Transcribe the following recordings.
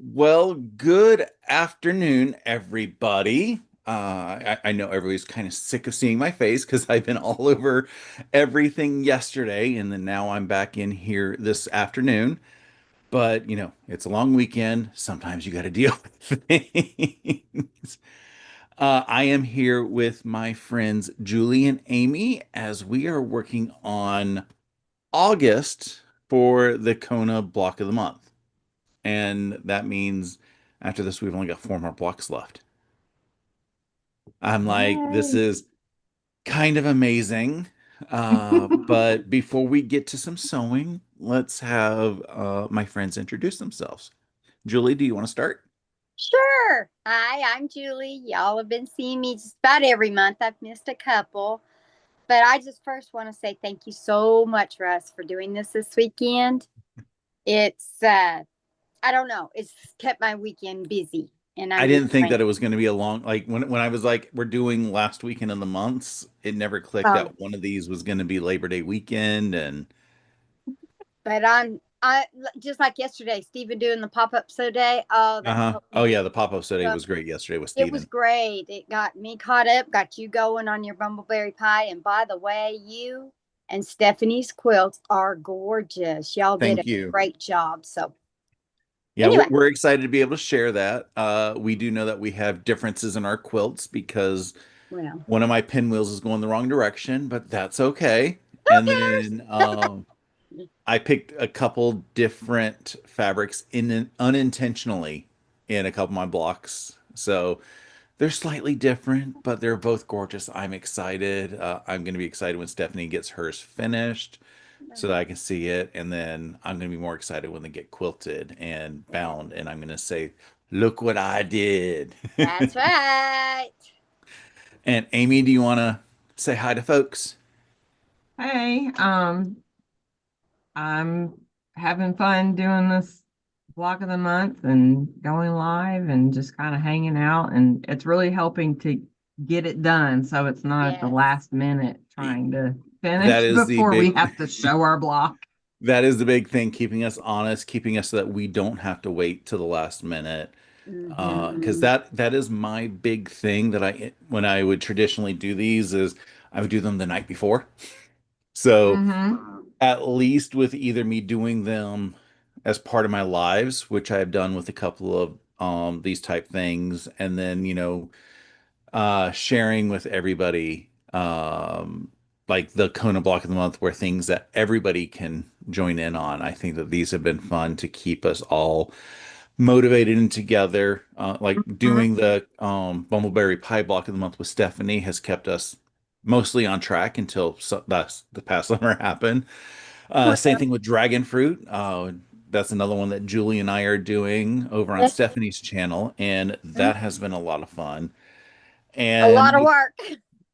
Well, good afternoon, everybody. I know everybody's kind of sick of seeing my face because I've been all over everything yesterday, and then now I'm back in here this afternoon. But, it's a long weekend. Sometimes you got to deal with things. I am here with my friends Julie and Amy as we are working on August for the Kona block of the month. And that means after this, we've only got four more blocks left. I'm like, this Yay. is kind of amazing. But before we get to some sewing, let's have my friends introduce themselves. Julie, do you want to start? Sure. Hi, I'm Julie. Y'all have been seeing me just about every month. I've missed a couple, but I just first want to say thank you so much, Russ, for doing this weekend. It's I don't know, it's kept my weekend busy, and I I'm just didn't think that it thankful. was going to be a long, like when I was like, we're doing last weekend of the months, it never clicked Um, that one of these was going to be Labor Day weekend. And but I just like yesterday, Stephen doing the pop up so day. Oh, that uh-huh. helped Oh me. yeah, the pop-up study So was great yesterday with it was Steven. great. It got me caught up, got you going on your bumbleberry pie. And by the way, you and Stephanie's quilts are gorgeous. Y'all did a Thank you. great job. So, Yeah, we're, anyway, we're excited to be able to share that. We do know that we have differences in our quilts because well, one of my pinwheels is going the wrong direction, but that's okay. who And cares? then I picked a couple different fabrics in unintentionally in a couple of my blocks. So they're slightly different, but they're both gorgeous. I'm excited. I'm going to be excited when Stephanie gets hers finished so that I can see it. And then I'm going to be more excited when they get quilted and bound. And I'm going to say, look what I did. That's right. And Amy, do you want to say hi to folks? Hey, I'm having fun doing this block of the month and going live and just kind of hanging out. And it's really helping to get it done so it's not at the Yes. last minute trying to That finish is the before we big have to show our block. that is the big thing, keeping us honest, keeping us so that we don't have to wait to the last minute. Because Mm-hmm. that is my big thing that when I would traditionally do these is I would do them the night before. So Mm-hmm. at least with either me doing them as part of my lives, which I've done with a couple of these type things, and then sharing with everybody like the Kona block of the month where things that everybody can join in on. I think that these have been fun to keep us all motivated and together. Like Mm-hmm. doing the Bumbleberry Pie block of the month with Stephanie has kept us mostly on track until that's the past summer happened. Same thing with Dragon Fruit. That's another one that Julie and I are doing over on Yes. Stephanie's channel, and Mm, that has been a lot of fun. a lot And of work.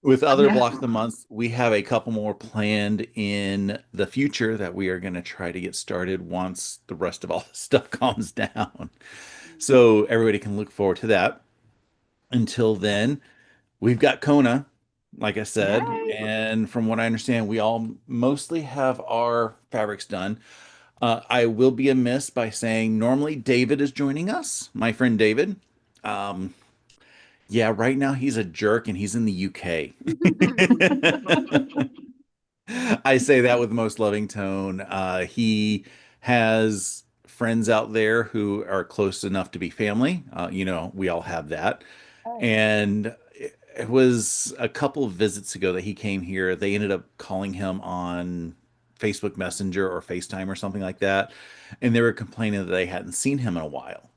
with other Yeah. block of the months, we have a couple more planned in the future that we are going to try to get started once the rest of all the stuff calms down. So everybody can look forward to that. Until then, we've got Kona, like I said, Yay. and from what I understand, we all mostly have our fabrics done. I will be amiss by saying normally David is joining us, my friend David. Um, yeah, right now he's a jerk and he's in the UK. I say that with the most loving tone. He has friends out there who are close enough to be family. We all have that. Oh, And it was a couple of visits ago that he came here. They ended up calling him on Facebook Messenger or FaceTime or something like that. And they were complaining that they hadn't seen him in a while.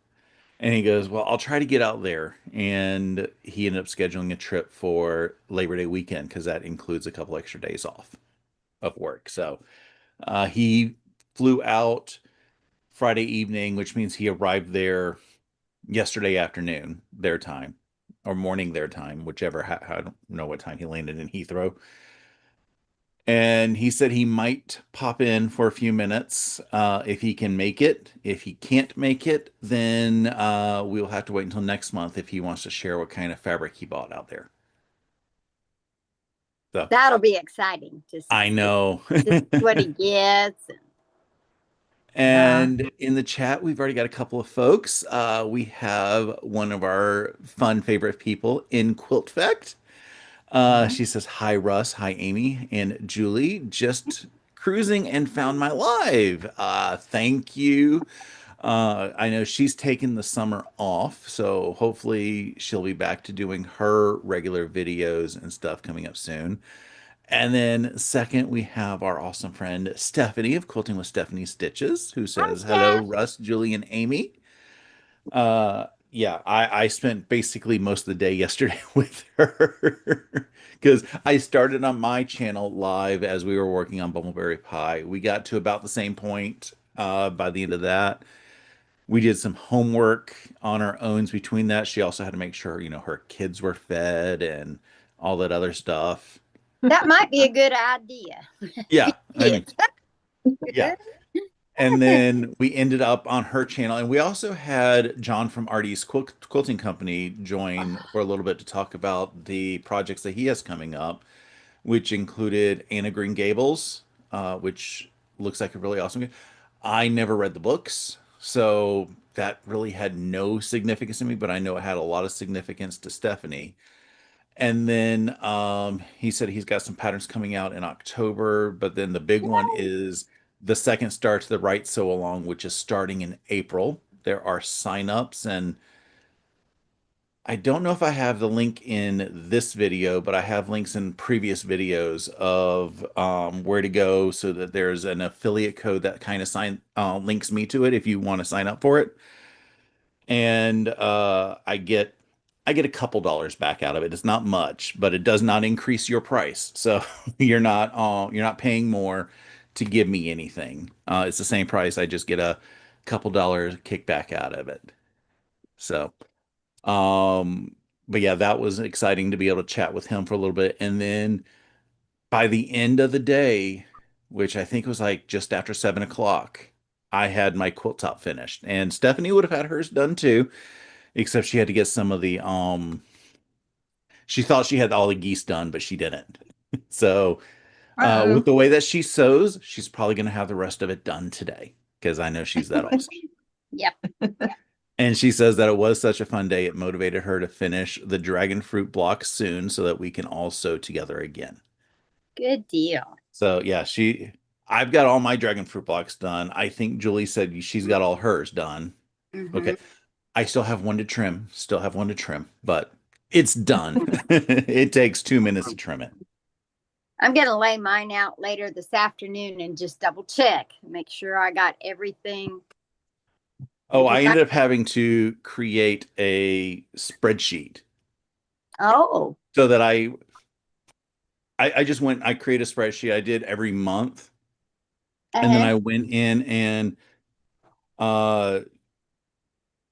And he goes, well, I'll try to get out there. And he ended up scheduling a trip for Labor Day weekend because that includes a couple extra days off of work. So he flew out Friday evening, which means he arrived there yesterday afternoon, their time, or morning their time, whichever. I don't know what time he landed in Heathrow. And he said he might pop in for a few minutes if he can make it. If he can't make it, then we'll have to wait until next month if he wants to share what kind of fabric he bought out there. So that'll be exciting I know. to see what he gets. Yeah, Yeah. And in the chat, we've already got a couple of folks. We have one of our fun favorite people in Quiltfect. She says, "Hi, Russ. Hi, Amy and Julie. Just cruising and found my live. Thank you. I know she's taken the summer off, so hopefully she'll be back to doing her regular videos and stuff coming up soon. And then second, we have our awesome friend Stephanie of Quilting with Stephanie Stitches, who Hi, says, "Hello, Steph. Russ, Julie, and Amy." Yeah, I spent basically most of the day yesterday with her because I started on my channel live as we were working on Bumbleberry Pie. We got to about the same point by the end of that. We did some homework on our own between that. She also had to make sure, her kids were fed and all that other stuff. That might be a good idea. Yeah, I mean, Kids. yeah. And then we ended up on her channel, and we also had John from Artie's Quilting Company join for a little bit to talk about the projects that he has coming up, which included Anna Green Gables, which looks like a really awesome game. I never read the books, so that really had no significance to me, but I know it had a lot of significance to Stephanie. And then he said he's got some patterns coming out in October, but then the big one is the second Star to the Right Sew Along, which is starting in April. There are signups, and I don't know if I have the link in this video, but I have links in previous videos of where to go so that there's an affiliate code that kind of links me to it if you want to sign up for it. And I get a couple dollars back out of it. It's not much, but it does not increase your price. So you're not paying more to give me anything. It's the same price. I just get a couple dollars kickback out of it. So um but yeah, that was exciting to be able to chat with him for a little bit. And then by the end of the day, which I think was like just after 7 o'clock, I had my quilt top finished. And Stephanie would have had hers done too, except she had to get some of the she thought she had all the geese done, but she didn't. So with Uh-oh. the way that she sews, she's probably going to have the rest of it done today because I know she's that awesome. Yep. And she says that it was such a fun day, it motivated her to finish the dragon fruit block soon so that we can all sew together again. Good deal. So yeah, I've got all my dragon fruit blocks done. I think Julie said she's got all hers done. Hmm. Okay. I still have one to trim, but it's done. It takes 2 minutes to trim it. I'm going to lay mine out later this afternoon and just double check, make sure I got everything. Oh, Because I ended up having to create a spreadsheet oh, so that I just I create a spreadsheet. I did every month, and then uh-huh. I went in and uh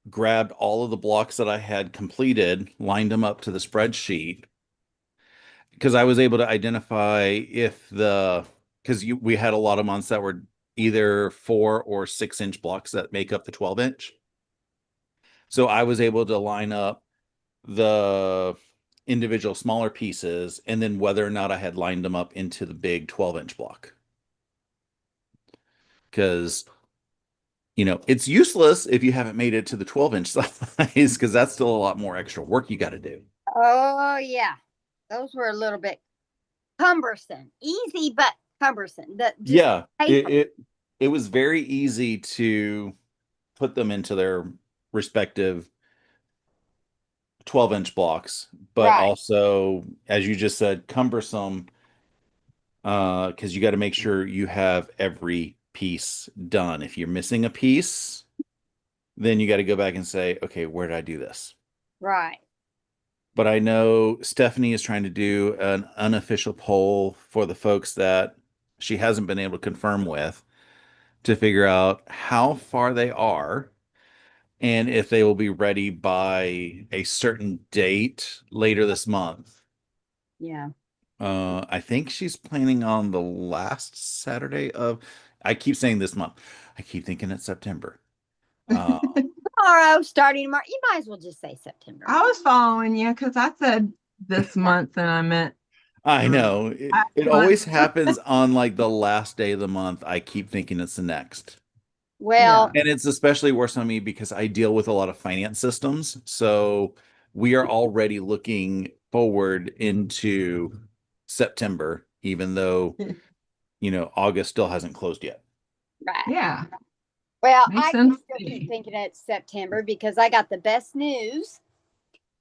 grabbed all of the blocks that I had completed, lined them up to the spreadsheet because I was able to identify if because we had a lot of months that were either 4 or 6 inch blocks that make up the 12 inch. So I was able to line up the individual smaller pieces and then whether or not I had lined them up into the big 12-inch block. Because, it's useless if you haven't made it to the 12-inch size because that's still a lot more extra work you got to do. Oh, yeah. Those were a little bit cumbersome. Easy, but cumbersome. The just Yeah, paper. it was very easy to put them into their respective 12-inch blocks, but Right. also, as you just said, cumbersome because you got to make sure you have every piece done. If you're missing a piece, then you got to go back and say, okay, where did I do this? Right. But I know Stephanie is trying to do an unofficial poll for the folks that she hasn't been able to confirm with to figure out how far they are and if they will be ready by a certain date later this month. Yeah. I think she's planning on the last Saturday of, I keep saying this month. I keep thinking it's September. Uh, Tomorrow, starting tomorrow. You might as well just say September. I was following you because I said this month and I meant I um, know it last month. always happens on like the last day of the month. I keep thinking it's the next. Well, Yeah. And it's especially worse on me because I deal with a lot of finance systems. So we are already looking forward into September, even though, August still hasn't closed yet. right. Yeah. Well, Makes I can sense still to keep me. thinking it's September because I got the best news.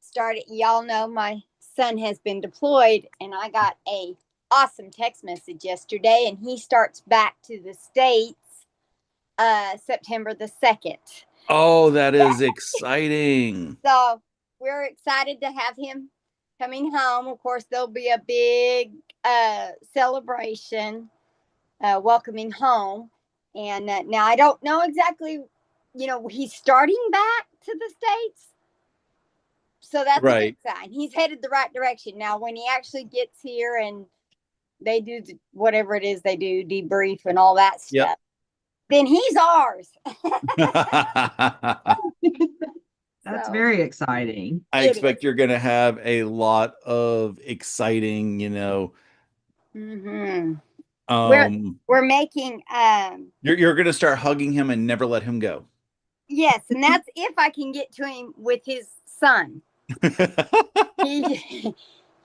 Started, y'all know my son has been deployed, and I got a awesome text message yesterday, and he starts back to the States September the 2nd. Oh, that is exciting. So we're excited to have him coming home. Of course, there'll be a big celebration welcoming home. And now I don't know exactly, he's starting back to the States. So that's a good Right. sign. He's headed the right direction. Now, when he actually gets here and they do whatever it is they do, debrief and all that Yep. stuff, then he's ours. That's So very exciting. I it is. expect you're going to have a lot of exciting, Mm-hmm. We're um, we're making you're going to start hugging him and never let him go. yes, and that's if I can get to him with his son. He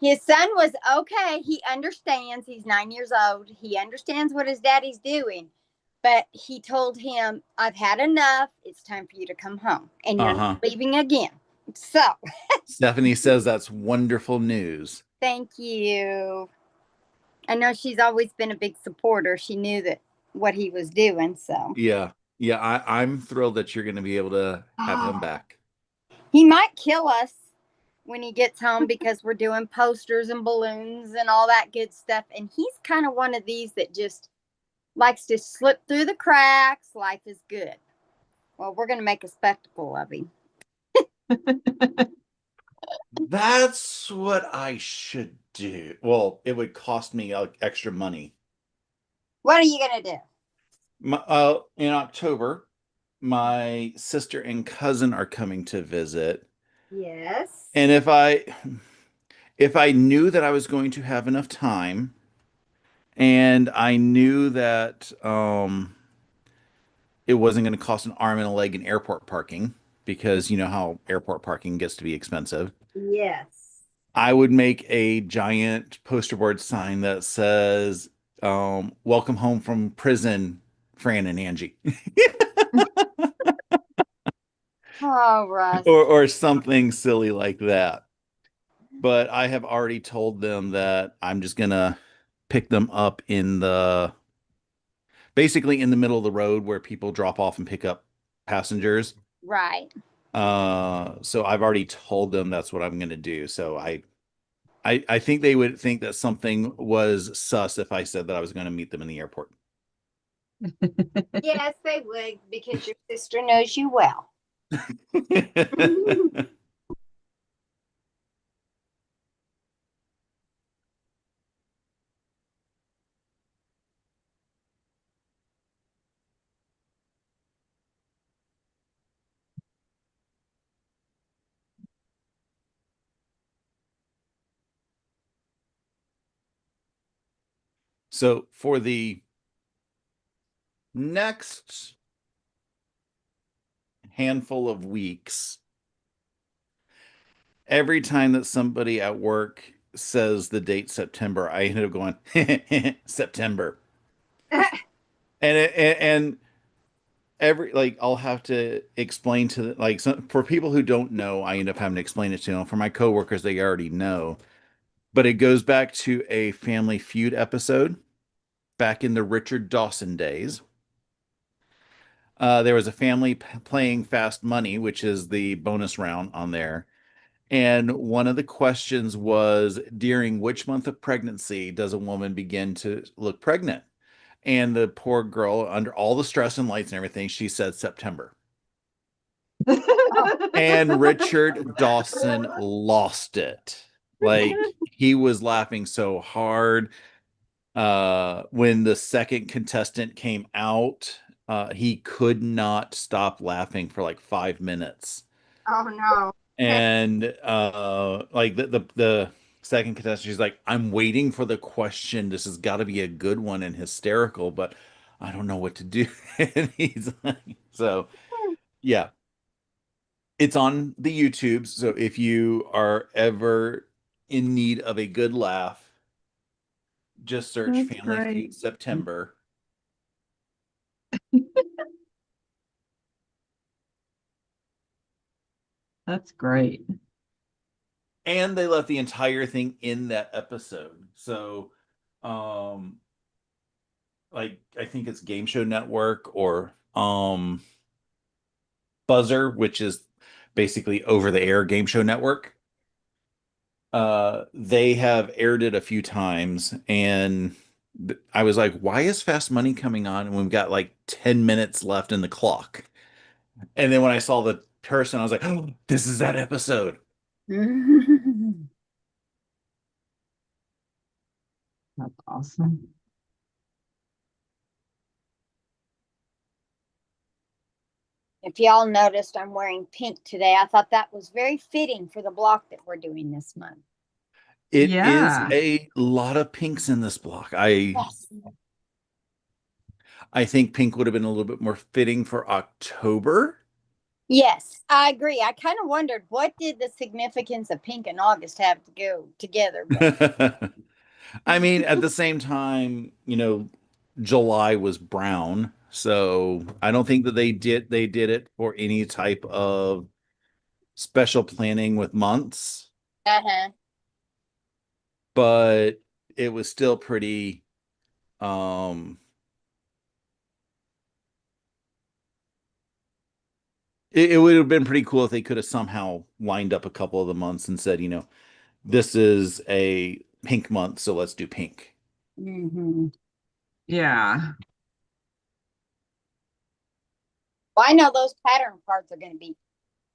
his son was okay. He understands. He's 9 years old. He understands what his daddy's doing. But he told him, I've had enough. It's time for you to come home. And you're not Uh-huh. leaving again. So Stephanie says that's wonderful news. thank you. I know she's always been a big supporter. She knew that what he was doing. So Yeah. Yeah, I'm thrilled that you're going to be able to have him back. he might kill us when he gets home because we're doing posters and balloons and all that good stuff. And he's kind of one of these that just likes to slip through the cracks. Life is good. Well, we're going to make a spectacle of him. That's what I should do. Well, it would cost me extra money. What are you going to do? In October, my sister and cousin are coming to visit. Yes. And if I knew that I was going to have enough time and I knew that it wasn't going to cost an arm and a leg in airport parking because you know how airport parking gets to be expensive. Yes. I would make a giant poster board sign that says, "Welcome home from prison, Fran and Angie," Oh, Russ. or something silly like that. But I have already told them that I'm just gonna pick them up basically in the middle of the road where people drop off and pick up passengers. Right. So I've already told them that's what I'm gonna do. So I think they would think that something was sus if I said that I was gonna meet them in the airport. Yes, they would because your sister knows you well. So for the next handful of weeks, every time that somebody at work says the date September, I end up going September. And every like I'll have to explain to like for people who don't know, I end up having to explain it to them. For my coworkers, they already know. But it goes back to a Family Feud episode back in the Richard Dawson days. There was a family playing Fast Money, which is the bonus round on there. And one of the questions was during which month of pregnancy does a woman begin to look pregnant? And the poor girl, under all the stress and lights and everything, she said September. Oh, And Richard Dawson lost it. Like he was laughing so hard. When the second contestant came out, he could not stop laughing for like 5 minutes. oh no. And like the second contestant, she's like, I'm waiting for the question. This has got to be a good one and hysterical, but I don't know what to do. And he's like, so yeah, it's on the YouTubes. So if you are ever in need of a good laugh, just search That's Family great. Feud September. That's great. And they left the entire thing in that episode. So, um, like I think it's Game Show Network or Buzzer, which is basically over the air game show network. They have aired it a few times, and I was like, why is Fast Money coming on when we've got like 10 minutes left in the clock? And then when I saw the person, I was like, oh, this is that episode. That's awesome. If y'all noticed, I'm wearing pink today. I thought that was very fitting for the block that we're doing this month. It is Yeah. a lot of pinks in this block. I Yes. I think pink would have been a little bit more fitting for October. Yes, I agree. I kind of wondered what did the significance of pink and August have to go together, but I mean, at the same time, July was brown, so I don't think that they did it for any type of special planning with months, uh-huh. but it was still pretty um it would have been pretty cool if they could have somehow lined up a couple of the months and said, this is a pink month, so let's do pink. Mm-hmm. Yeah. Well, I know those pattern cards are going to be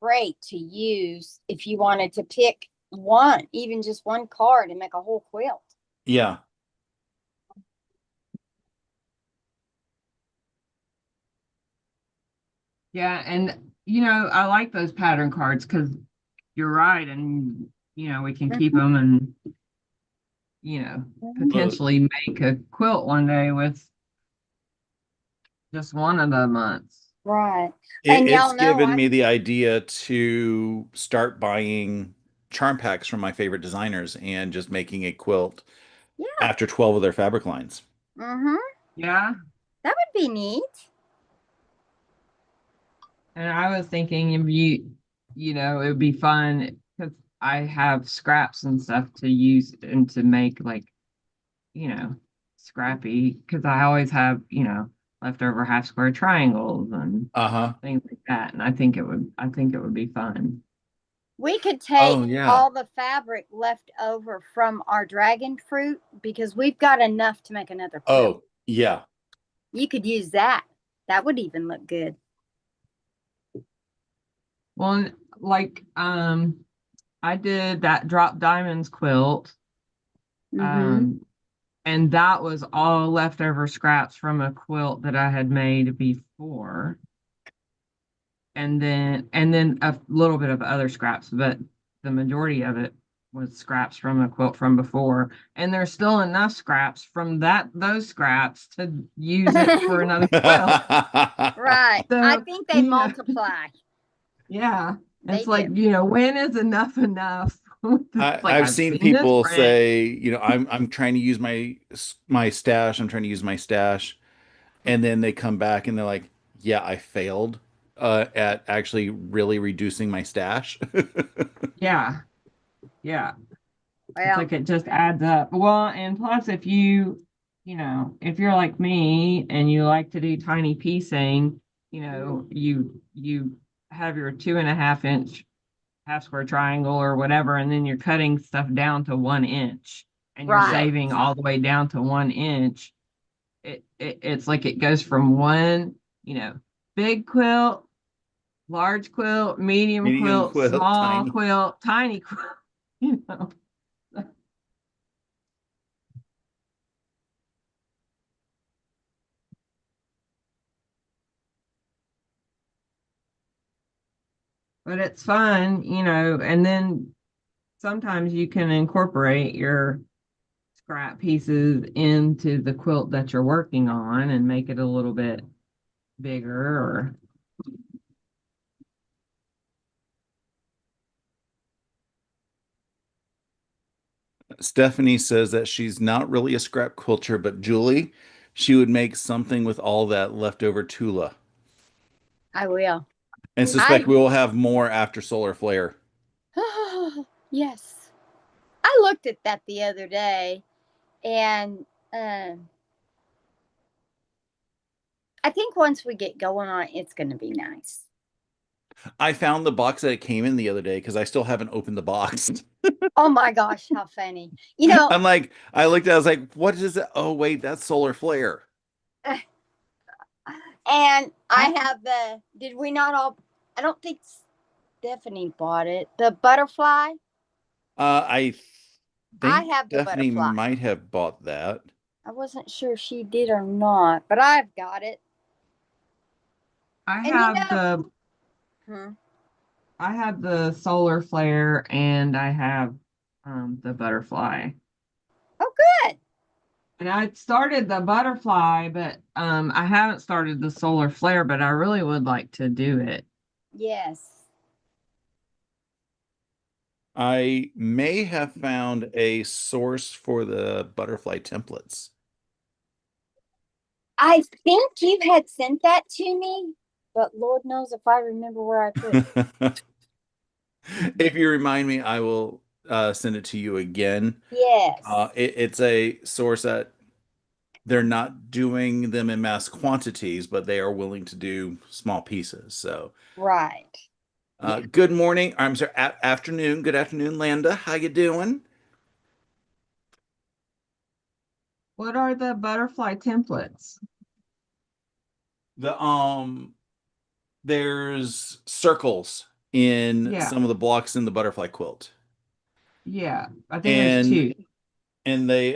great to use if you wanted to pick one, even just one card and make a whole quilt. Yeah. Yeah. And, I like those pattern cards because you're right. And, we can keep Mhm. them and, you know, Well, potentially make a quilt one day with just one of the months. Right. And it's y'all know given I, me the idea to start buying charm packs from my favorite designers and just making a quilt yeah. after 12 of their fabric lines. Mm-hmm. Yeah. That would be neat. And I was thinking if it would be fun because I have scraps and stuff to use and to make like, you know, scrappy because I always have, leftover half square triangles and Uh-huh. things like that. And I think it would be fun. We could Oh, take yeah. all the fabric left over from our dragon fruit because we've got enough to make another quilt. Oh, yeah. You could use that. That would even look good. Well, like, I did that drop diamonds quilt. Mm-hmm. Um, and that was all leftover scraps from a quilt that I had made before. And then a little bit of other scraps, but the majority of it was scraps from a quilt from before. And there's still enough scraps from those scraps to use it for another quilt. Right. I So, think they multiply. yeah. They It's do. like, when is enough enough? It's like I've I've seen seen this people print. say, I'm trying to use my stash. I'm trying to use my stash, and then they come back and they're like, "Yeah, I failed at actually really reducing my stash." Yeah. Yeah. It's Well, like it just adds up. Well, and plus if if you're like me and you like to do tiny piecing, you have your 2.5 inch half square triangle or whatever, and then you're cutting stuff down to 1 inch and you're Yeah. right. saving all the way down to 1 inch. It's like it goes from one, big quilt, large quilt, medium Medium quilt, quilt, small tiny. quilt, tiny quilt, you know. But it's fun, and then sometimes you can incorporate your scrap pieces into the quilt that you're working on and make it a little bit bigger or Stephanie says that she's not really a scrap quilter, but Julie, she would make something with all that leftover Tula. I will. And suspect I we will have more after Solar Flare. yes. I looked at that the other day, and uh, I think once we get going on it, it's going to be nice. I found the box that it came in the other day because I still haven't opened the box. Oh my gosh, how funny. You know, I'm like, I looked at it, I was like, what is it? Oh, wait, that's Solar Flare. and I I have did we not all, I don't think Stephanie bought it. The butterfly. I I think have the Stephanie butterfly. might have bought that. I wasn't sure if she did or not, but I've got it. I And you have know, the hmm, I have the solar flare and I have the butterfly. oh, good. And I started the butterfly, but I haven't started the solar flare, but I really would like to do it. Yes. I may have found a source for the butterfly templates. I think you had sent that to me, but Lord knows if I remember where I put it. If you remind me, I will send it to you again. Yes. It's a source that they're not doing them in mass quantities, but they are willing to do small pieces. So, Right. Yeah. good morning. I'm sorry, afternoon. Good afternoon, Landa. How you doing? What are the butterfly templates? The there's circles in Yeah, some of the blocks in the butterfly quilt, yeah. I think there's and two. they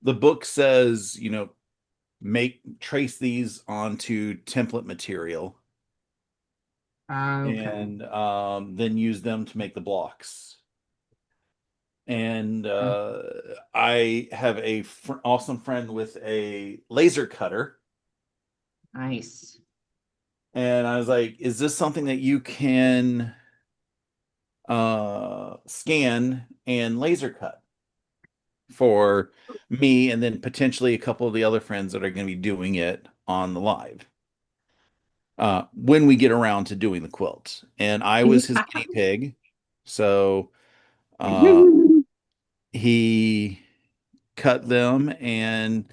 the book says make trace these onto template material Okay. and then use them to make the blocks. And I have a awesome friend with a laser cutter, Nice. and I was like, "Is this something that you can scan and laser cut for me, and then potentially a couple of the other friends that are going to be doing it on the live?" When we get around to doing the quilt. And I was his Yeah. guinea pig. So uh, he cut them, and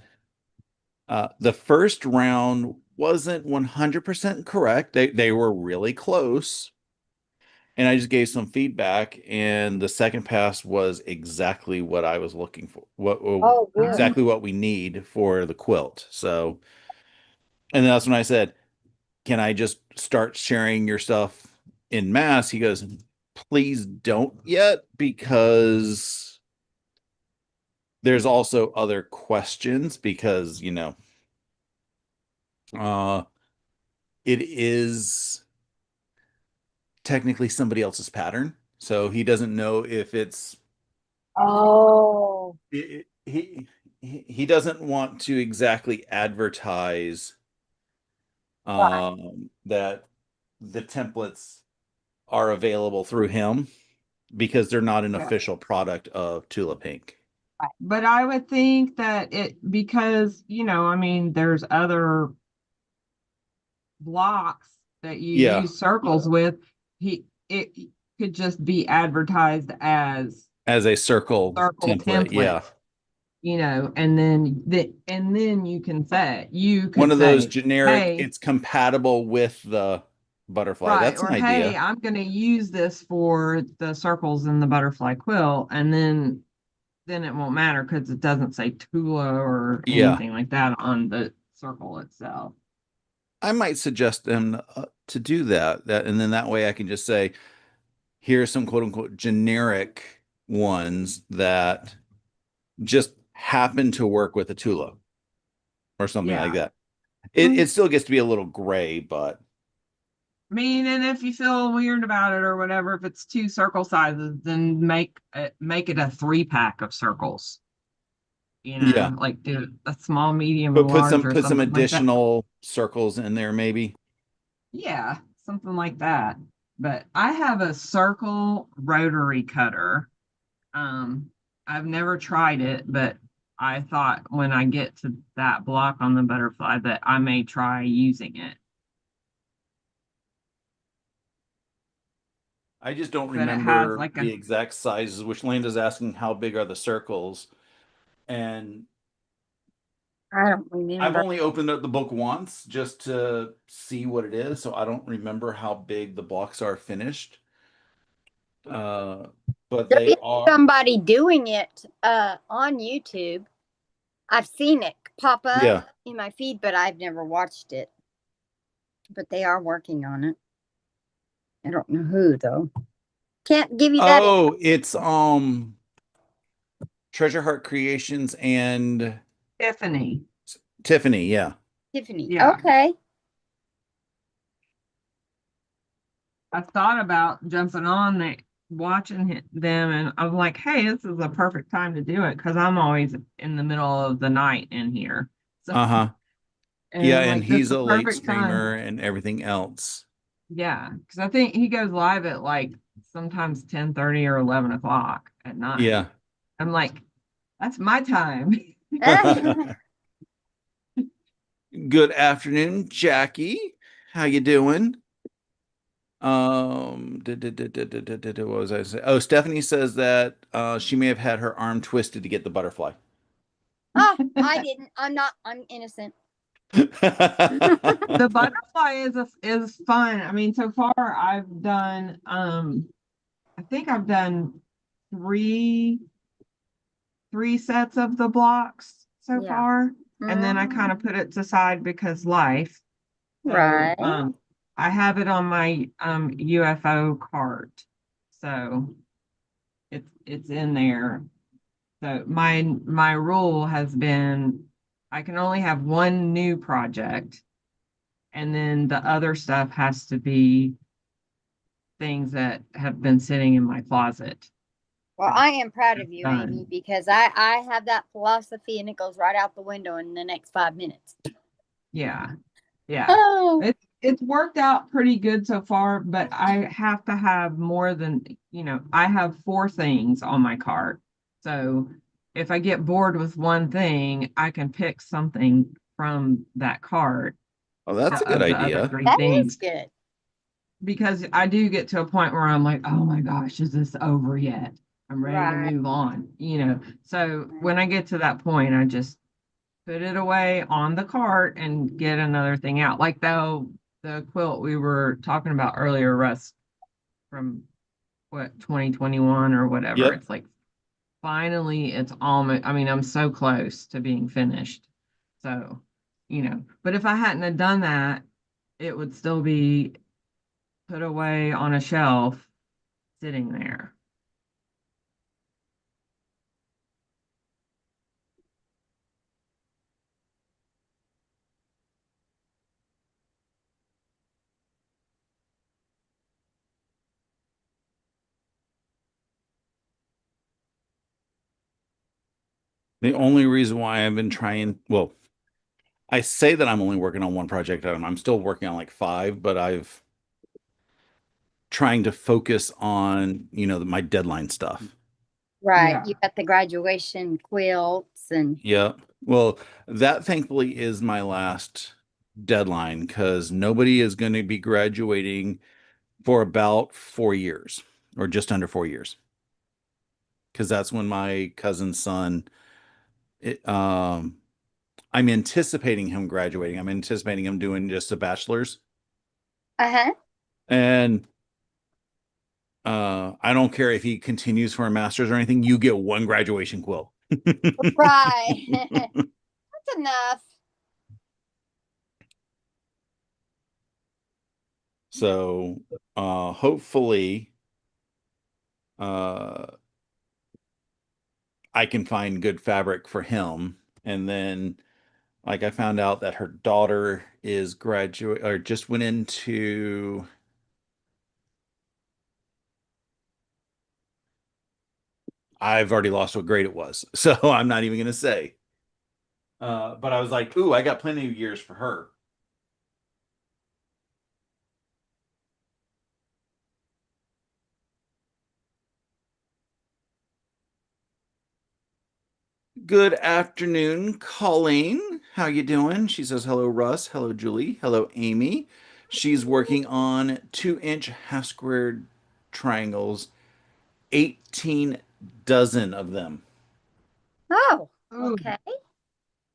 the first round wasn't 100% correct. They were really close. And I just gave some feedback, and the second pass was exactly what I was looking for. Oh, good. Exactly what we need for the quilt. So, and that's when I said, can I just start sharing your stuff in mass? He goes, please don't yet, because there's also other questions, because, uh, it is technically somebody else's pattern. So he doesn't know if it's, Oh, he doesn't want to exactly advertise right, that the templates are available through him, because they're not an Yeah. official product of Tula Pink. right. But I would think that because, I mean, there's other blocks that you Yeah, use circles with, it could just be advertised as as a circle circle template. template, Yeah. and then you One could of those say, generic, hey, it's compatible with the butterfly. right, That's an or hey, idea. I'm going to use this for the circles in the butterfly quilt, and then it won't matter because it doesn't say Tula or Yeah. anything like that on the circle itself. I might suggest them to do that. And then that way I can just say, here's some quote unquote generic ones that just happen to work with a Tula or something like Yeah. that. It still gets to be a little gray, but I mean, and if you feel weird about it or whatever, if it's two circle sizes, then make it a 3 pack of circles. Yeah. Like do a small, medium, But and put large some or put some something like that. additional circles in there, maybe. Yeah, something like that. But I have a circle rotary cutter. Um, I've never tried it, but I thought when I get to that block on the butterfly that I may try using it. I just don't But it has remember like the a exact sizes, which Landa's asking how big are the circles. And I don't I've remember. only opened up the book once just to see what it is, so I don't remember how big the blocks are finished. Uh, but There they is are, somebody doing it on YouTube. I've seen it pop up yeah. in my feed, but I've never watched it. But they are working on it. I don't know who though. Can't give you that Oh, it's Treasure Heart Creations and Tiffany. Tiffany, yeah. Tiffany. Yeah. Okay. I thought about jumping on it, watching them, and I'm like, hey, this is a perfect time to do it because I'm always in the middle of the night in here. So, Uh-huh. and Yeah, I'm and like, this is he's the a late perfect time. streamer and everything else. Yeah, because I think he goes live at like sometimes 10:30 or 11 o'clock at night. Yeah. I'm like, that's my time. Good afternoon, Jackie. How you doing? What was I saying? Oh, Stephanie says that she may have had her arm twisted to get the butterfly. Oh, I didn't. I'm not. I'm innocent. The butterfly is fun. I mean, so far I've done I think I've done three three sets of the blocks so Yeah. far. And then I kind Mhm. of put it to side because life. So Right. I have it on my UFO cart. So it's in there. So my rule has been I can only have one new project, and then the other stuff has to be things that have been sitting in my closet Well, since I am proud it's of you, Amy, done. because I have that philosophy and it goes right out the window in the next 5 minutes. Yeah. Yeah. Oh, It's worked out pretty good so far, but I have to have more than, I have 4 things on my cart. So if I get bored with one thing, I can pick something from that cart Oh, that's a good of the other idea. three that is things good. because I do get to a point where I'm like, oh my gosh, is this over yet? I'm ready to Right. move on. So when I get to that point, I just put it away on the cart and get another thing out. Like though the quilt we were talking about earlier, Russ, from what 2021 or whatever. Yep. It's like finally it's almost I mean, I'm so close to being finished. So, but if I hadn't have done that, it would still be put away on a shelf sitting there. The only reason why I've been trying, well, I say that I'm only working on one project at a time. I'm still working on like five, but I've trying to focus on, my deadline stuff. Right. Yeah. You got the graduation quilts and Yep. Well, that thankfully is my last deadline because nobody is going to be graduating for about 4 years or just under 4 years. Because that's when my cousin's son, it, I'm anticipating him graduating. I'm anticipating him doing just a bachelor's. uh-huh. And I don't care if he continues for a master's or anything, you get one graduation quilt. Right. That's enough. So hopefully uh I can find good fabric for him. And then like I found out that her daughter is graduate or just went into I've already lost what grade it was, so I'm not even gonna say. But I was like, ooh, I got plenty of years for her. Good afternoon, Colleen. How you doing? She says, hello, Russ. Hello, Julie. Hello, Amy. She's working on 2-inch half squared triangles, 18 dozen of them, Oh, Ooh, okay.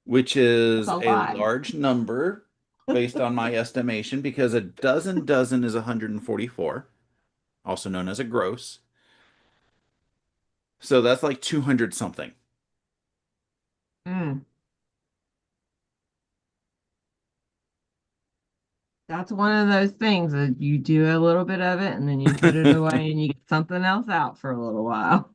which that's is a a lot. large number based on my estimation because a dozen is 144, also known as a gross. So that's like 200 something. Mm, that's one of those things that you do a little bit of it and then you put it away and you get something else out for a little while.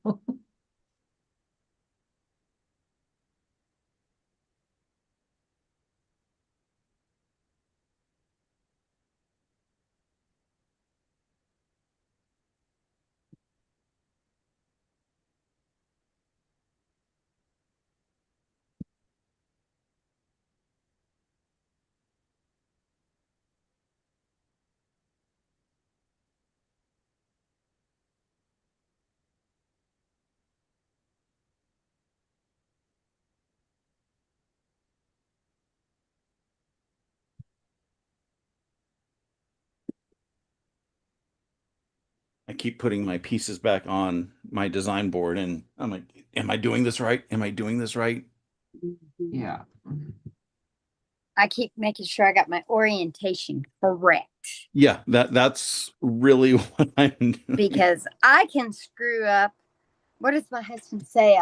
I keep putting my pieces back on my design board and I'm like, am I doing this right? Am I doing this right? Yeah. I keep making sure I got my orientation correct Yeah, that's really what I'm doing. because I can screw up. What does my husband say?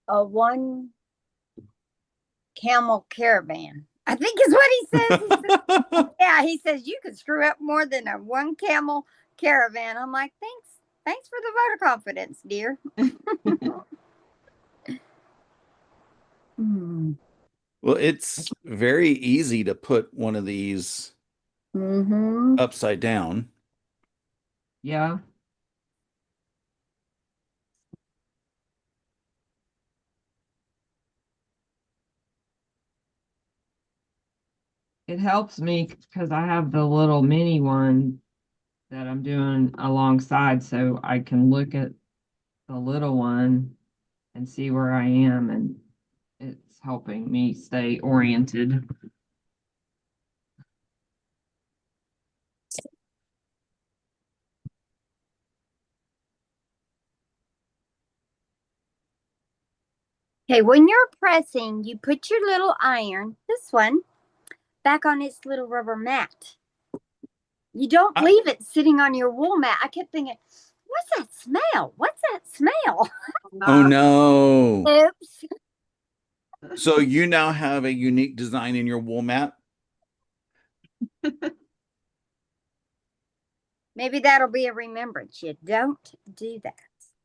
A one camel caravan. I think is what he says. He says, yeah, he says you could screw up more than a one camel caravan. I'm like, thanks. Thanks for the vote of confidence, dear. Hmm. Well, it's very easy to put one of these Mm-hmm. upside down. Yeah. It helps me because I have the little mini one that I'm doing alongside so I can look at the little one and see where I am, and it's helping me stay oriented. Okay, when you're pressing, you put your little iron, this one, back on its little rubber mat. You don't I, leave it sitting on your wool mat. I kept thinking, what's that smell? What's that smell? oh no. Oops. So you now have a unique design in your wool mat. Maybe that'll be a remembrance. You don't do that.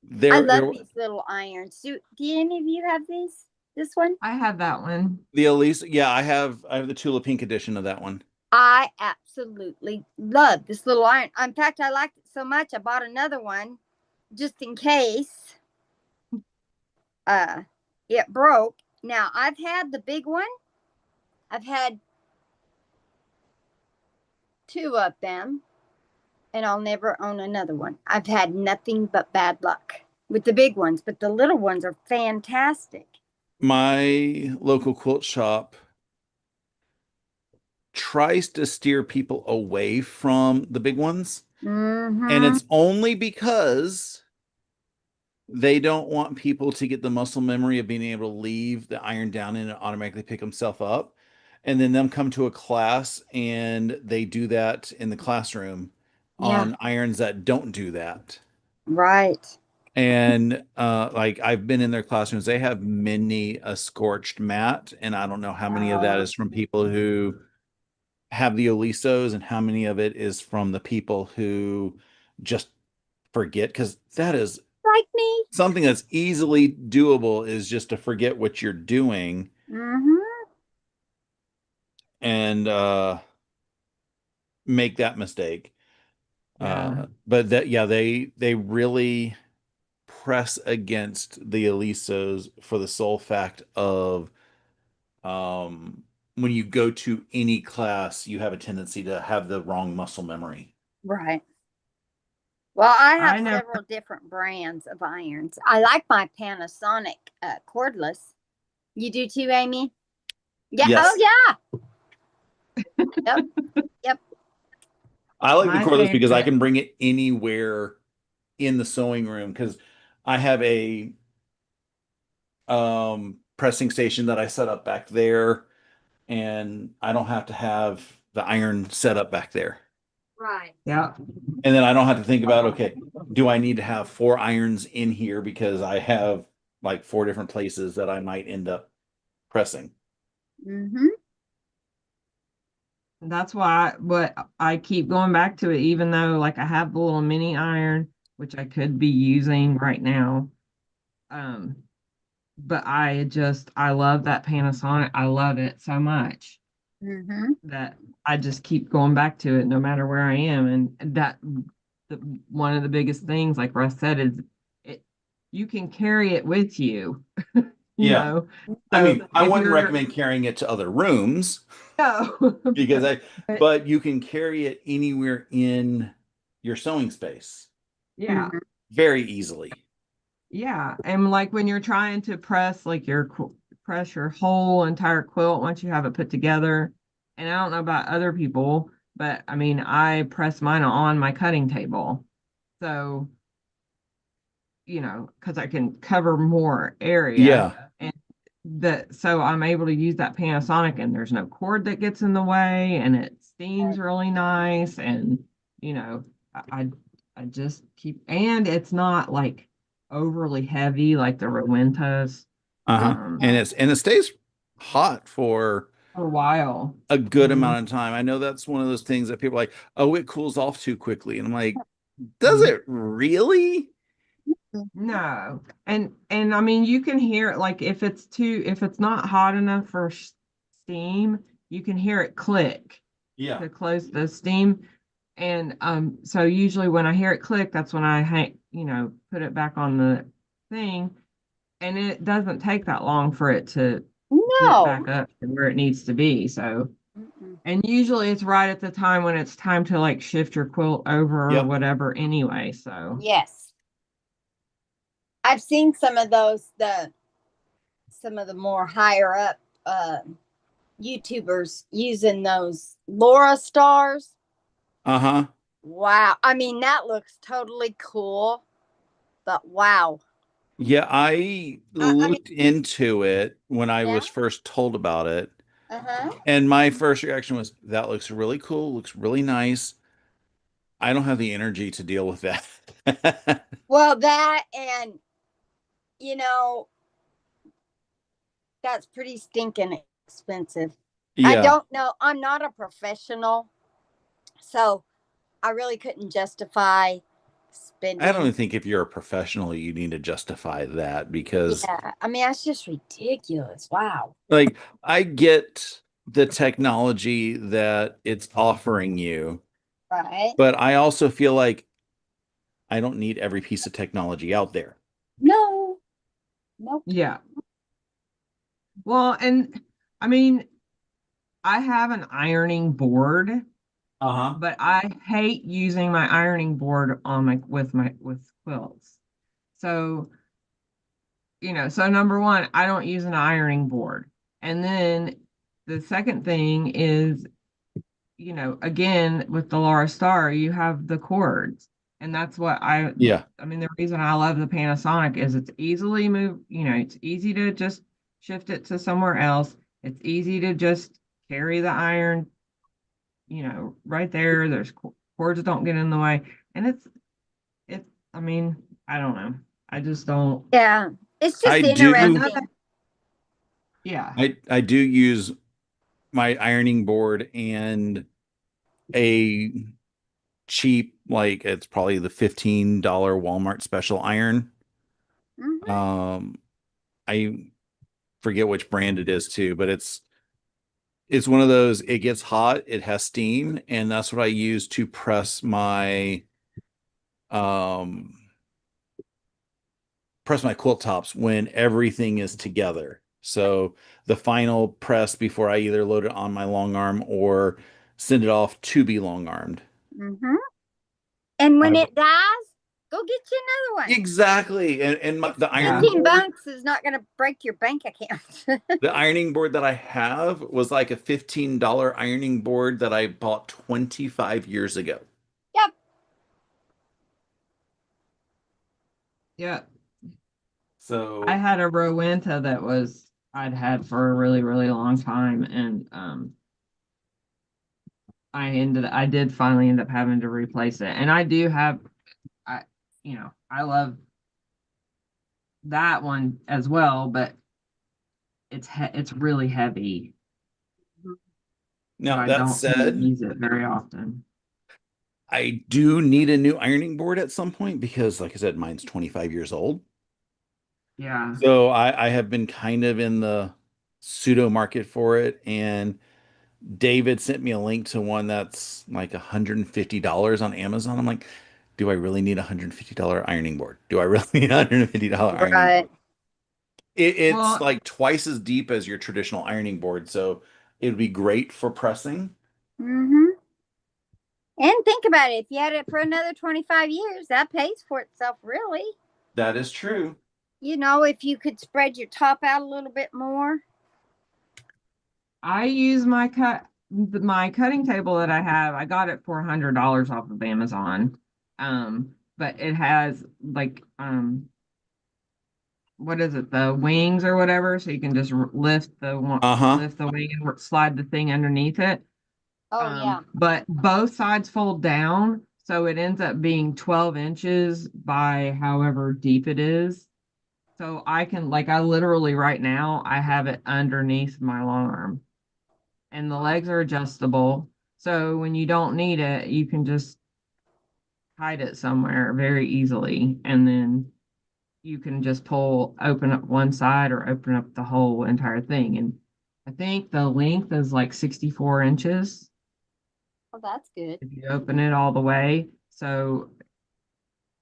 I There, love there, these little irons. Do any of you have these? This one? I have that one. the Elise. Yeah, I have the Tula Pink edition of that one. I absolutely love this little iron. In fact, I liked it so much I bought another one just in case uh it broke. Now I've had the big one. I've had two of them and I'll never own another one. I've had nothing but bad luck with the big ones, but the little ones are fantastic. My local quilt shop tries to steer people away from the big ones, and Mm-hmm. it's only because they don't want people to get the muscle memory of being able to leave the iron down and it automatically pick himself up. And then them come to a class and they do that in the classroom Yeah. on irons that don't do that. Right. And like I've been in their classrooms, they have many a scorched mat, and I don't know how many of that is from people who have the Olisos and how many of it is from the people who just forget because that is Like me. something that's easily doable is just to forget what you're doing Mm-hmm. and make that mistake. Yeah. But that yeah, they really press against the Elisos for the sole fact of um, when you go to any class, you have a tendency to have the wrong muscle memory. Right. Well, I have I never, several different brands of irons. I like my Panasonic cordless. You do too, Amy? Yeah. Oh, Yes. yeah. Yep. Yep. I like the my cordless because I favorite, can bring it anywhere in the sewing room because I have a pressing station that I set up back there and I don't have to have the iron set up back there. Right. yeah, And then I don't have to think about, okay, do I need to have four irons in here because I have like four different places that I might end up pressing. Mm-hmm. that's why, but I keep going back to it, even though like I have the little mini iron, which I could be using right now. Um, but I love that Panasonic. I love it so much Mm-hmm. that I just keep going back to it no matter where I am. And that the, one of the biggest things, like Russ said, is it you can carry it with you, you Yeah. know. I So mean, I if wouldn't you're recommend carrying it to other rooms no, because but but you can carry it anywhere in your sewing space yeah, Mm-hmm. very easily. yeah, and like when you're trying to press like press your whole entire quilt once you have it put together. And I don't know about other people, but I mean, I press mine on my cutting table. So, because I can cover more area Yeah. and so I'm able to use that Panasonic and there's no cord that gets in the way and it steams really nice and you know, I I just keep and it's not like overly heavy like the Rowentas Uh-huh. And it stays hot for for a while. a good Mhm. amount of time. I know that's one of those things that people are like, oh, it cools off too quickly. And I'm like, does Mhm. it really? No. And I mean you can hear it like if it's not hot enough for steam, you can hear it click Yeah. to close the steam. And so usually when I hear it click, that's when I put it back on the thing. And it doesn't take that long for it to get No. back up to where it needs to be. So Mm-mm. and usually it's right at the time when it's time to like shift your quilt over or Yep. whatever anyway. So Yes. I've seen some of the more higher up YouTubers using those Laura stars. Uh-huh. Wow. I mean, that looks totally cool, but wow. Yeah, I I mean, looked into it when I yeah. was first told about it. Uh-huh. And my first reaction was, that looks really cool, looks really nice. I don't have the energy to deal with that. Well, that and you know, that's pretty stinking expensive. I Yeah. don't know. I'm not a professional, so I really couldn't justify I don't spending. even think if you're a professional, you need to justify that because, Yeah. I mean, that's just ridiculous. Wow. like, I get the technology that it's offering you, Right. but I also feel like I don't need every piece of technology out there. No. Nope. yeah. Well, and I mean, I have an ironing board, Uh-huh. but I hate using my ironing board on my with quilts. So, so number one, I don't use an ironing board. And then the second thing is, again, with the Laura Star, you have the cords. And that's what Yeah. I mean, the reason I love the Panasonic is it's easily moved, it's easy to just shift it to somewhere else. It's easy to just carry the iron, right there. There's cords don't get in the way. And I mean, I don't know. I just don't. Yeah. It's I just I do know that, interesting. yeah. I do use my ironing board and a cheap, like it's probably the $15 Walmart special iron. Hmm. Um, I forget which brand it is too, but it's one of those, it gets hot, it has steam, and that's what I use to press my um press my quilt tops when everything is together. So the final press before I either load it on my long arm or send it off to be long armed. Mm-hmm. And when My, it dies, go get you another one. exactly. And It's the Yeah. ironing 15 board, bucks is not going to break your bank account. the ironing board that I have was like a $15 ironing board that I bought 25 years ago. Yep. Yeah. I So had a Rowenta that was I'd had for a really, really long time, and I did finally end up having to replace it. And I do have I I love that one as well, but it's really heavy, so now I that don't tend to said, use it very often. I do need a new ironing board at some point because, like I said, mine's 25 years old. Yeah. So I have been kind of in the pseudo market for it. And David sent me a link to one that's like $150 on Amazon. I'm like, do I really need a $150 ironing board? Do I really need a $150 ironing Right. board? It's Well, like twice as deep as your traditional ironing board. So it would be great for pressing. Mm-hmm. And think about it. If you had it for another 25 years, that pays for itself, really. That is true. If you could spread your top out a little bit more. I use my cutting table that I have. I got it for $100 off of Amazon. But it has like what is it, the wings or whatever, so you can just Uh-huh. lift the wing and slide the thing underneath it. Oh, yeah. But both sides fold down, so it ends up being 12 inches by however deep it is. So I can, like, I literally right now I have it underneath my long arm, and the legs are adjustable. So when you don't need it, you can just hide it somewhere very easily, and then you can just open up one side or open up the whole entire thing. And I think the length is like 64 inches Oh, that's good. if you open it all the way. So,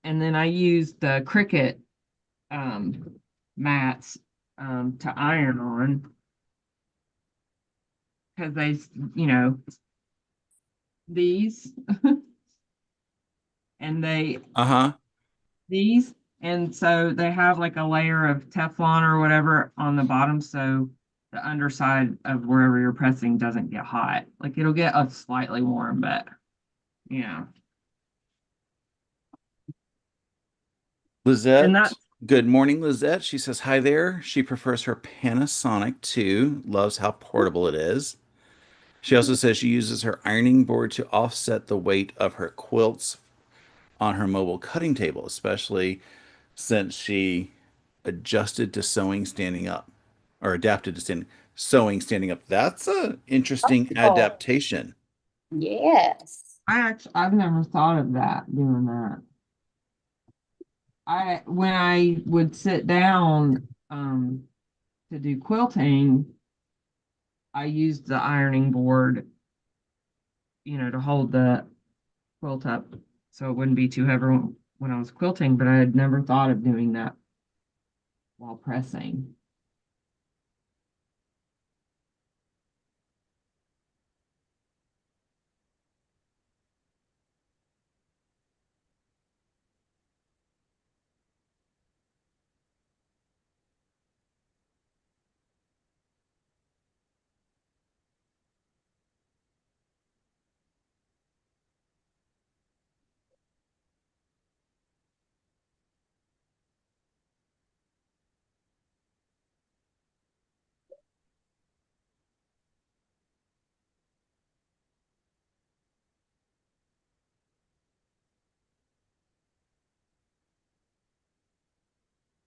and then I use the Cricut um, mats to iron on because you know, these and Uh-huh. these, and so they have like a layer of Teflon or whatever on the bottom, so the underside of wherever you're pressing doesn't get hot. Like it'll get slightly warm, but you know, and Lizette, that's good morning, Lizette. She says hi there. She prefers her Panasonic too, loves how portable it is. She also says she uses her ironing board to offset the weight of her quilts on her mobile cutting table, especially since she adjusted to sewing standing up or adapted to sewing standing up. That's a interesting Oh, adaptation. yes. I've never thought of that doing that. I when I would sit down to do quilting, I used the ironing board, to hold the quilt up so it wouldn't be too heavy when I was quilting, but I had never thought of doing that while pressing.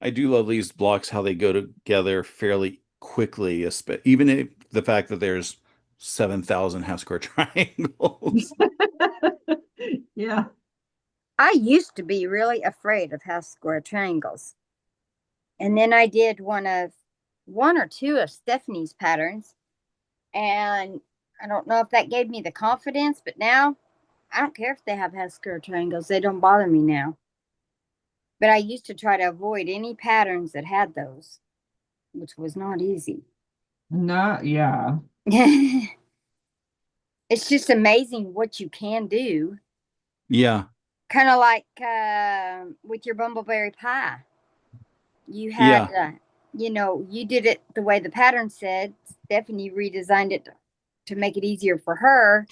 I do love these blocks, how they go together fairly quickly, even if the fact that there's 7,000 half square triangles. Yeah. I used to be really afraid of half square triangles. And then I did one or two of Stephanie's patterns. And I don't know if that gave me the confidence, but now I don't care if they have half square triangles. They don't bother me now. But I used to try to avoid any patterns that had those, which was not easy. No, yeah. It's just amazing what you can do. Yeah. Kind of like with your bumbleberry pie. You had, Yeah. you did it the way the pattern said. Stephanie redesigned it to make it easier for her.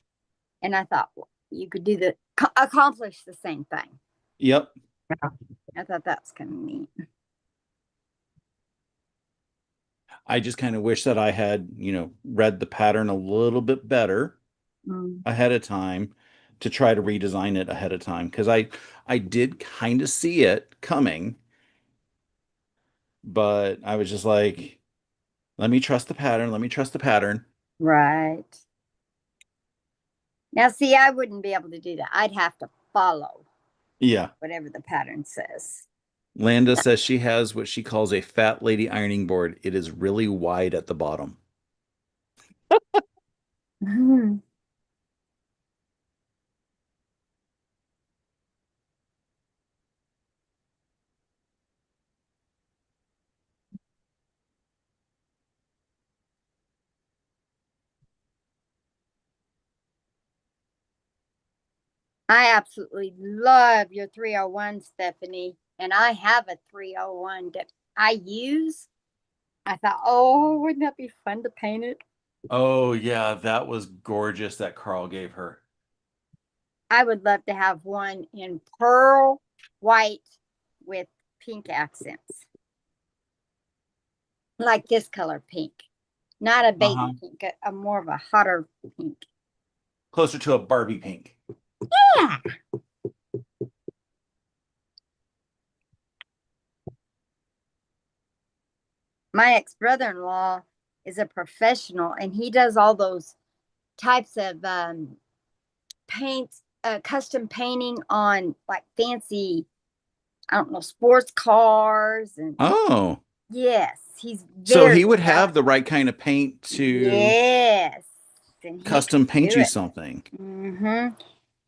And I thought, well, you could do accomplish the same thing. Yep. I thought that's kind of neat. I just kind of wish that I had, read the pattern a little bit better Mm. ahead of time to try to redesign it ahead of time because I did kind of see it coming, but I was just like, let me trust the pattern, let me trust the pattern. Right. Now, see, I wouldn't be able to do that. I'd have to follow Yeah. whatever the pattern says. Landa says she has what she calls a fat lady ironing board. It is really wide at the bottom. Mhm. I absolutely love your 301, Stephanie. And I have a 301 that I use. I thought, oh, wouldn't that be fun to paint it? Oh yeah, that was gorgeous that Carl gave her. I would love to have one in pearl white with pink accents, like this color pink, not a baby Uh-huh. pink, a more of a hotter pink. Closer to a Barbie pink. Yeah. My ex brother in law is a professional and he does all those types of paints, custom painting on like fancy, I don't know, sports cars. And Oh. yes, he's So very he would have the talented. right kind of paint to Yes. And he can custom paint do you it. something.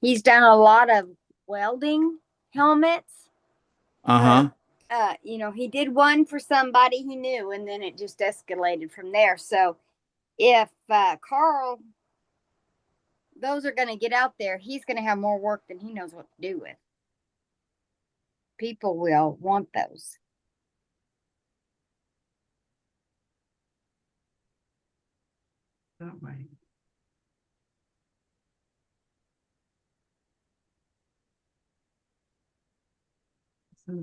He's done a lot of welding helmets. Uh, Uh-huh. he did one for somebody he knew, and then it just escalated from there. So if Carl, those are going to get out there, he's going to have more work than he knows what to do with. People will want those. That way. So,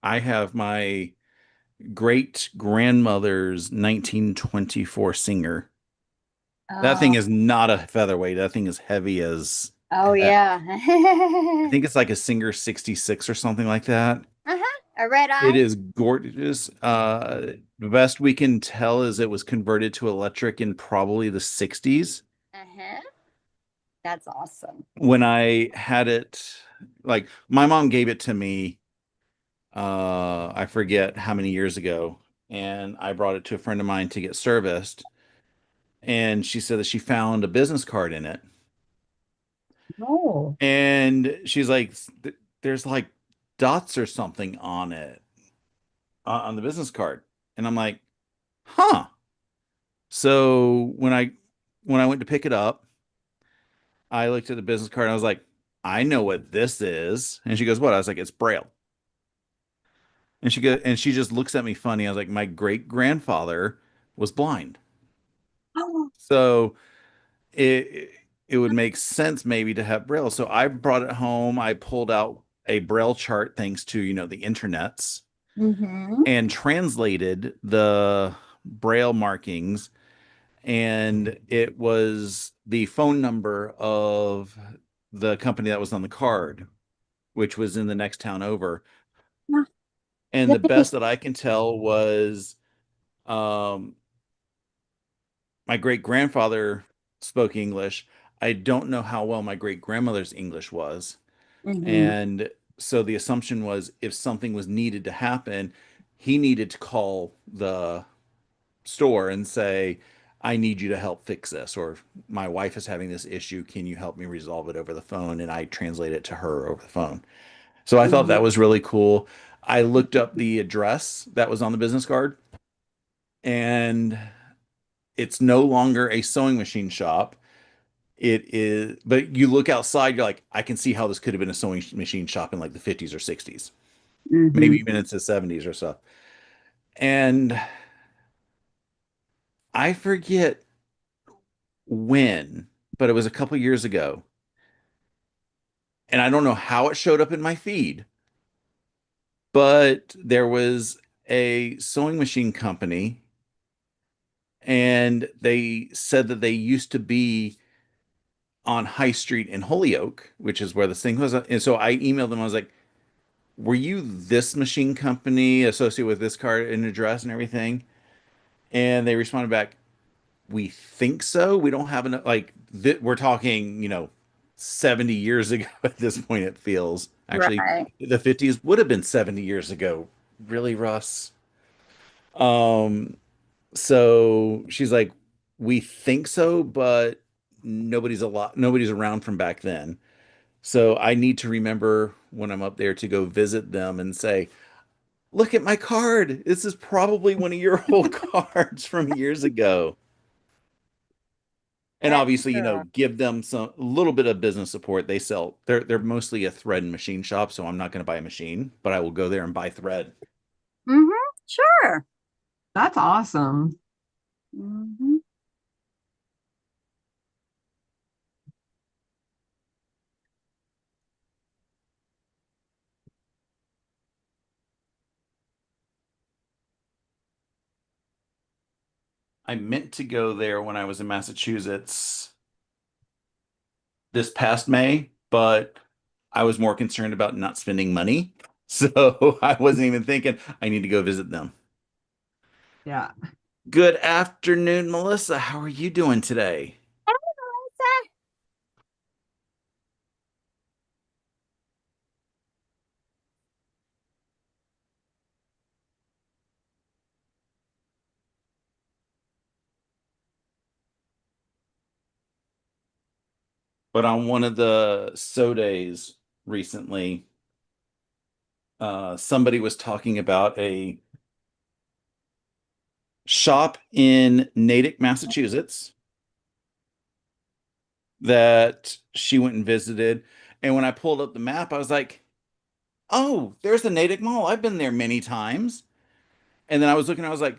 I have my great grandmother's 1924 Singer. That thing Oh, is not a featherweight. That thing is heavy as oh heck. yeah. I think it's like a Singer 66 or something like that. Uh-huh. A red It eye. is gorgeous. The best we can tell is it was converted to electric in probably the 60s. Uh-huh. That's awesome. When I had it, like my mom gave it to me, I forget how many years ago, and I brought it to a friend of mine to get serviced. And she said that she found a business card in it. Oh. And she's like, there's like dots or something on it, on the business card. And I'm like, huh. So when I went to pick it up, I looked at the business card and I was like, I know what this is. And she goes, what? I was like, it's Braille. And she just looks at me funny. I was like, my great grandfather was blind. Oh. So it it would make sense maybe to have Braille. So I brought it home. I pulled out a Braille chart thanks to, the internets Mm-hmm. and translated the Braille markings. And it was the phone number of the company that was on the card, which was in the next town over. And the best that I can tell was um, my great grandfather spoke English. I don't know how well my great grandmother's English was. Hmm. And so the assumption was if something was needed to happen, he needed to call the store and say, I need you to help fix this, or my wife is having this issue. Can you help me resolve it over the phone? And I translate it to her over the phone. So I thought Hmm. that was really cool. I looked up the address that was on the business card, and it's no longer a sewing machine shop. It is, but you look outside, you're like, I can see how this could have been a sewing machine shop in like the 50s or 60s, maybe Hmm. even into the 70s or so. And I forget when, but it was a couple years ago. And I don't know how it showed up in my feed, but there was a sewing machine company, and they said that they used to be on High Street in Holyoke, which is where this thing was. And so I emailed them. I was like, were you this machine company associated with this card and address and everything? And they responded back, we think so. We don't have enough, like, we're talking, 70 years ago at this point, it feels. Actually, Right. the 50s would have been 70 years ago. Really, Russ? Um, so she's like, we think so, but nobody's around from back then. So I need to remember when I'm up there to go visit them and say, look at my card. This is probably one of your old cards from years ago. And That's obviously, cool. give them some a little bit of business support. They're mostly a thread and machine shop, so I'm not going to buy a machine, but I will go there and buy thread. Hmm. Sure. That's awesome. Hmm. I meant to go there when I was in Massachusetts this past May, but I was more concerned about not spending money. So I wasn't even thinking I need to go visit them. Yeah. Good afternoon, Melissa. How are you doing today? But on one of the so days recently, somebody was talking about a shop in Natick, Massachusetts that she went and visited. And when I pulled up the map, I was like, oh, there's the Natick Mall. I've been there many times. And then I was looking, I was like,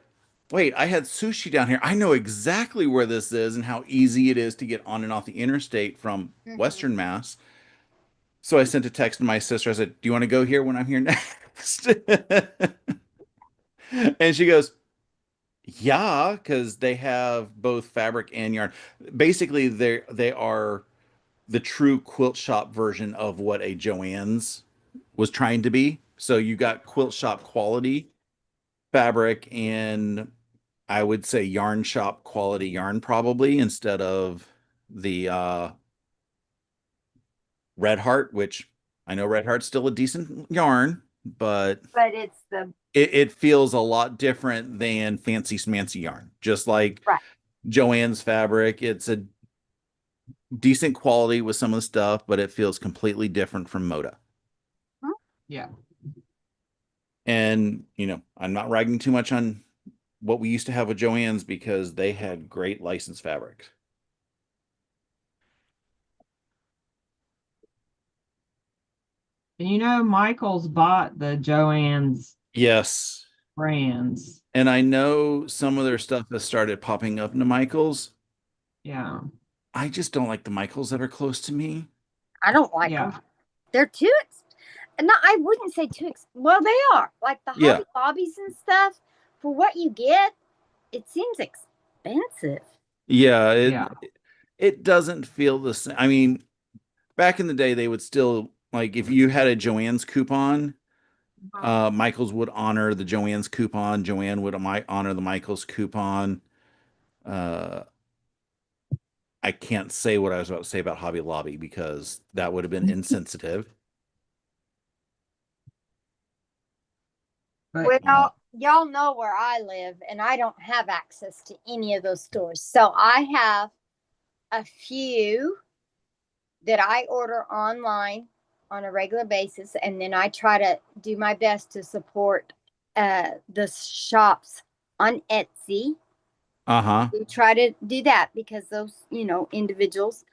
wait, I had sushi down here. I know exactly where this is and how easy it is to get on and off the interstate from Hmm. Western Mass. So I sent a text to my sister. I said, do you want to go here when I'm here next? And she goes, yeah, because they have both fabric and yarn. Basically, they are the true quilt shop version of what a Joann's was trying to be. So you got quilt shop quality fabric and I would say yarn shop quality yarn probably instead of the Red Heart, which I know Red Heart's still a decent yarn, but But it's the it feels a lot different than fancy smancy yarn. Just like right. Joann's fabric, it's a decent quality with some of the stuff, but it feels completely different from Moda. Yeah. And, I'm not ragging too much on what we used to have with Joann's because they had great licensed fabrics. And Michael's bought the Joann's Yes. brands. And I know some of their stuff has started popping up into Michael's. Yeah. I just don't like the Michaels that are close to me. I don't like them. Yeah. They're too. No, I wouldn't say too. Well, they are like the Yeah. Hobby Lobbies and stuff. For what you get, it seems expensive. Yeah, Yeah. it doesn't feel the same. I mean, back in the day they would still like if you had a Joann's coupon, Michael's would honor the Joann's coupon, Joanne would honor the Michael's coupon. I can't say what I was about to say about Hobby Lobby because that would have been insensitive. But Uh, Well, y'all know where I live, and I don't have access to any of those stores. So I have a few that I order online on a regular basis, and then I try to do my best to support the shops on Etsy. uh-huh. We try to do that because those, individuals.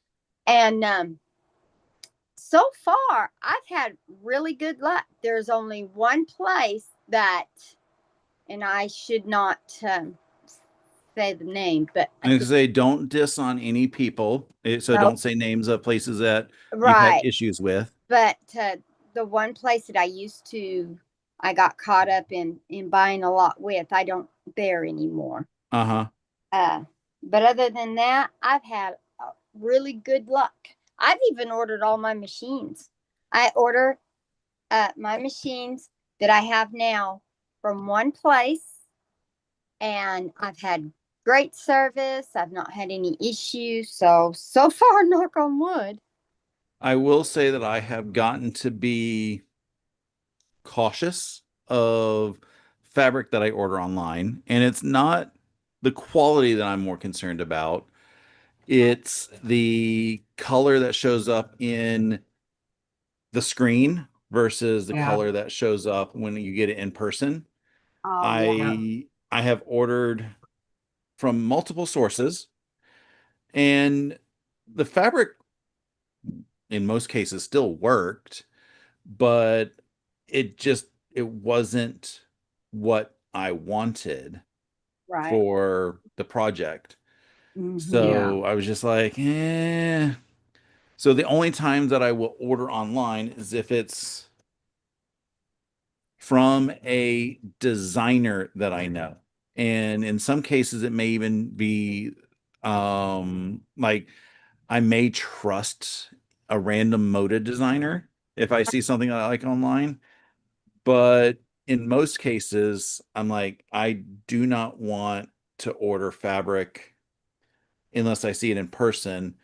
And so far, I've had really good luck. There's only one place that, and I should not say the name, but I was gonna say don't diss on any people. So no, don't say names of places that you've had right. issues with. But the one place that I used to, I got caught up in buying a lot with. I don't there anymore. Uh-huh. Uh, but other than that, I've had really good luck. I've even ordered all my machines. I order my machines that I have now from one place, and I've had great service. I've not had any issues. So far, knock on wood. I will say that I have gotten to be cautious of fabric that I order online, and it's not the quality that I'm more concerned about. It's the color that shows up in the screen versus the yeah, color that shows up when you get it in person. Oh yeah. yeah, I have ordered from multiple sources, and the fabric in most cases still worked, but it wasn't what I wanted Right. for the project. Mm-hmm. yeah, So I was just like, eh. So the only time that I will order online is if it's from a designer that I know. And in some cases it may even be like I may trust a random moda designer if I see something I like online. But in most cases, I'm like, I do not want to order fabric unless I see it in person.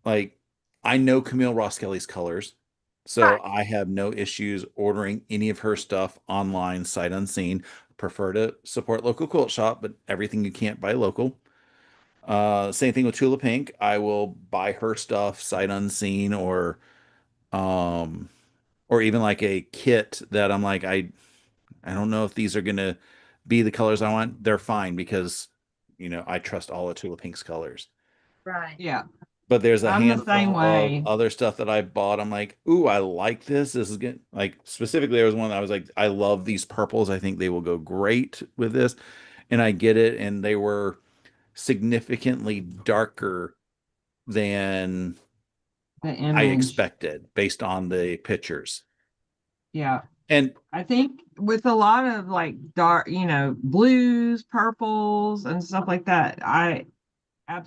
Like, I know Camille Ross Kelly's colors, so Right. I have no issues ordering any of her stuff online, sight unseen. Prefer to support local quilt shop, but everything you can't buy local. Same thing with Tula Pink. I will buy her stuff sight unseen um or even like a kit that I'm like I don't know if these are gonna be the colors I want. They're fine because I trust all of Tula Pink's colors. Right. yeah. But there's a I'm the same handful of way. other stuff that I bought. I'm like, ooh, I like this. This is good. Like specifically, there was one that I was like, I love these purples. I think they will go great with this. And I get it, and they were significantly darker than The I image, expected based on the pictures. yeah. And I think with a lot of like dark, blues, purples, and stuff like that,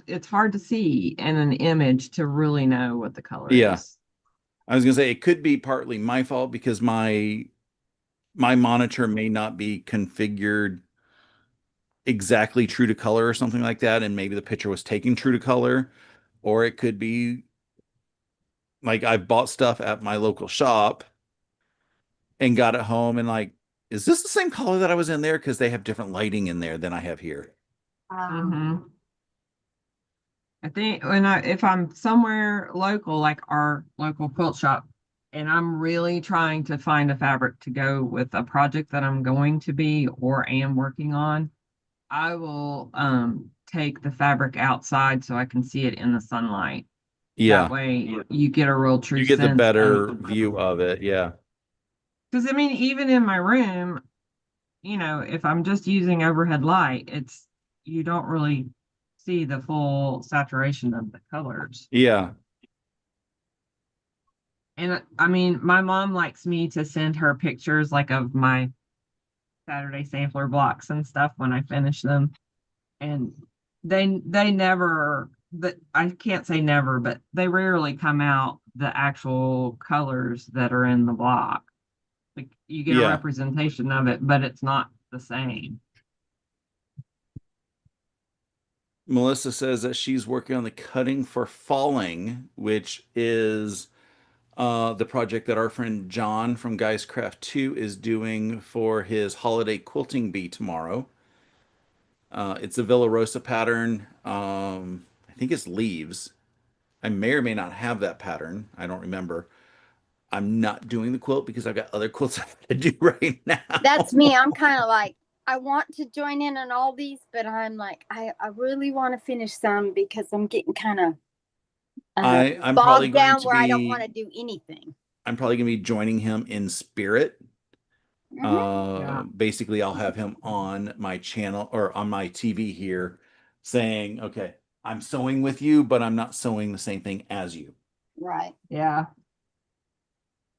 it's hard to see in an image to really know what the color yeah, is. I was gonna say it could be partly my fault because my monitor may not be configured exactly true to color or something like that, and maybe the picture was taken true to color, or it could be like I've bought stuff at my local shop and got it home and like, is this the same color that I was in there? Because they have different lighting in there than I have here. Hmm. I think if I'm somewhere local, like our local quilt shop, and I'm really trying to find a fabric to go with a project that I'm going to be or am working on, I will take the fabric outside so I can see it in the sunlight. That Yeah, way you get a real true you get the sense of, better view of it. Yeah, because I mean, even in my room, if I'm just using overhead light, you don't really see the full saturation of the colors. yeah, And I mean, my mom likes me to send her pictures like of my Saturday sampler blocks and stuff when I finish them. And they never, but I can't say never, but they rarely come out the actual colors that are in the block. Like you get a yeah. representation of it, but it's not the same. Melissa says that she's working on the cutting for falling, which is the project that our friend John from Guys Craft 2 is doing for his holiday quilting bee tomorrow. It's a Villa Rosa pattern. I think it's leaves. I may or may not have that pattern. I don't remember. I'm not doing the quilt because I've got other quilts I have to do right That's now. me. I'm kind of like, I want to join in on all these, but I'm like, I really want to finish some because I'm getting kind of I'm probably bogged going down to where I don't want to be do anything. I'm probably going to be joining him in spirit. Mm-hmm. Yeah. Basically, I'll have him on my channel or on my TV here saying, okay, I'm sewing with you, but I'm not sewing the same thing as you. Right. Yeah.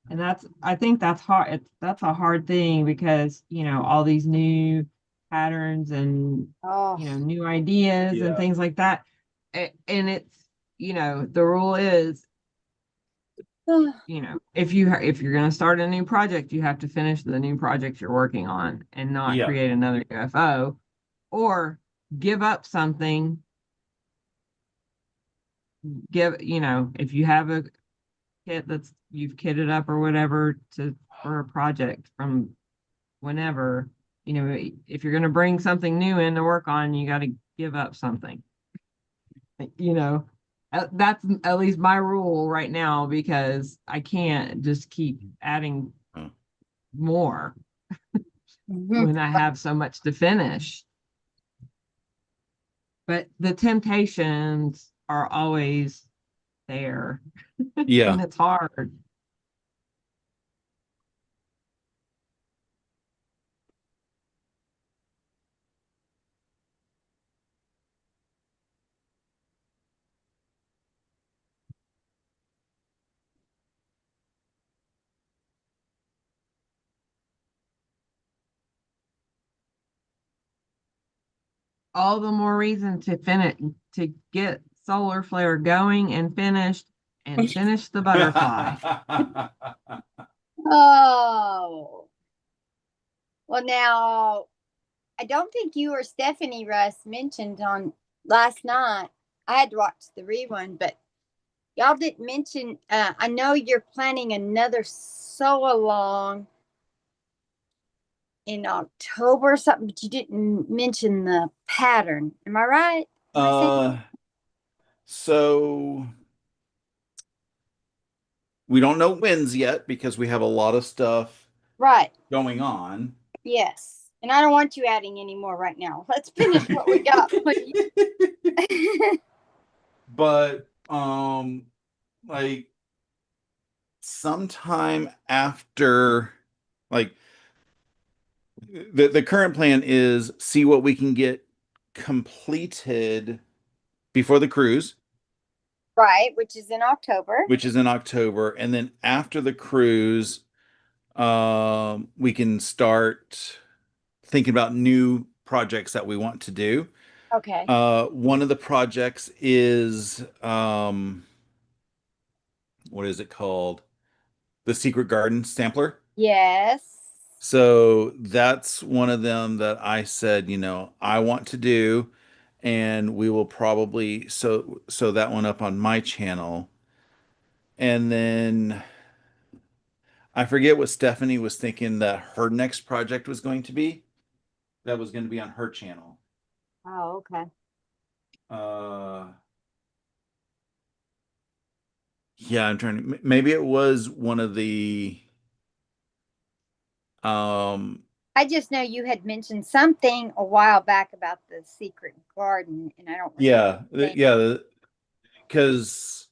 And I think that's hard. That's a hard thing because, all these new patterns and, Oh, new ideas and Yeah. things like that. And it's, the rule is, if you're going to start a new project, you have to finish the new project you're working on and not Yeah. create another UFO or give up something. If you have a kit that's you've kitted up or whatever for a project from whenever, if you're going to bring something new in to work on, you got to give up something. You know, that's at least my rule right now because I can't just keep adding Oh. more mm-hmm. when I have so much to finish. But the temptations are always there Yeah. and it's hard. All the more reason to finish to get solar flare going and finished and finish the butterfly. Oh, well, now I don't think you or Stephanie Russ mentioned on last night. I had to watch the rerun, but y'all didn't mention. I know you're planning another sew along in October or something, but you didn't mention the pattern. Am I right? Am I saying uh, so we don't know wins yet because we have a lot of stuff right? going on. Yes. And I don't want you adding any more right now. Let's finish what we got, please. But like sometime after like the current plan is see what we can get completed before the cruise, Right, which is in October. which is in October, and then after the cruise, we can start thinking about new projects that we want to do. Okay. One of the projects is what is it called? The Secret Garden Sampler. Yes. So that's one of them that I said, I want to do, and we will probably so that one up on my channel. And then I forget what Stephanie was thinking that her next project was going to be. That was going to be on her channel. Oh, okay. Uh yeah, I'm trying to maybe it was one of the um I just know you had mentioned something a while back about the secret garden, and I don't remember yeah, the name. yeah, because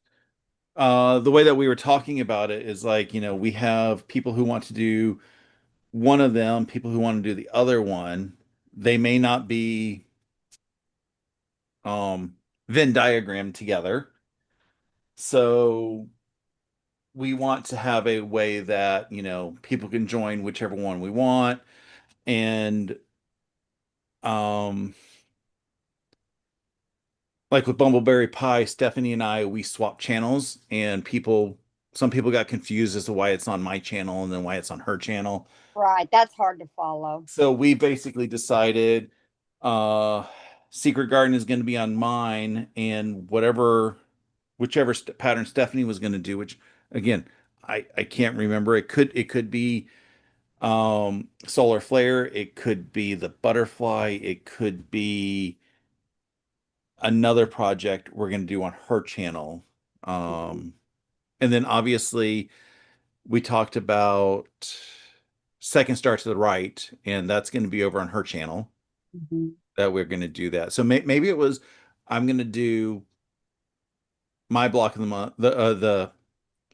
the way that we were talking about it is like, we have people who want to do one of them, people who want to do the other one. They may not be um Venn diagram together. So we want to have a way that, people can join whichever one we want. And um like with Bumbleberry Pie, Stephanie and I, we swap channels and some people got confused as to why it's on my channel and then why it's on her channel. Right, that's hard to follow. So we basically decided, uh, Secret Garden is going to be on mine, and whichever pattern Stephanie was going to do, which again, I can't remember. It could be solar flare, it could be the butterfly, it could be another project we're going to do on her channel. Mhm. Um, and then obviously we talked about Second Star to the Right, and that's going to be over on her channel Mhm. that we're going to do that. So maybe it was I'm going to do my block of the month, the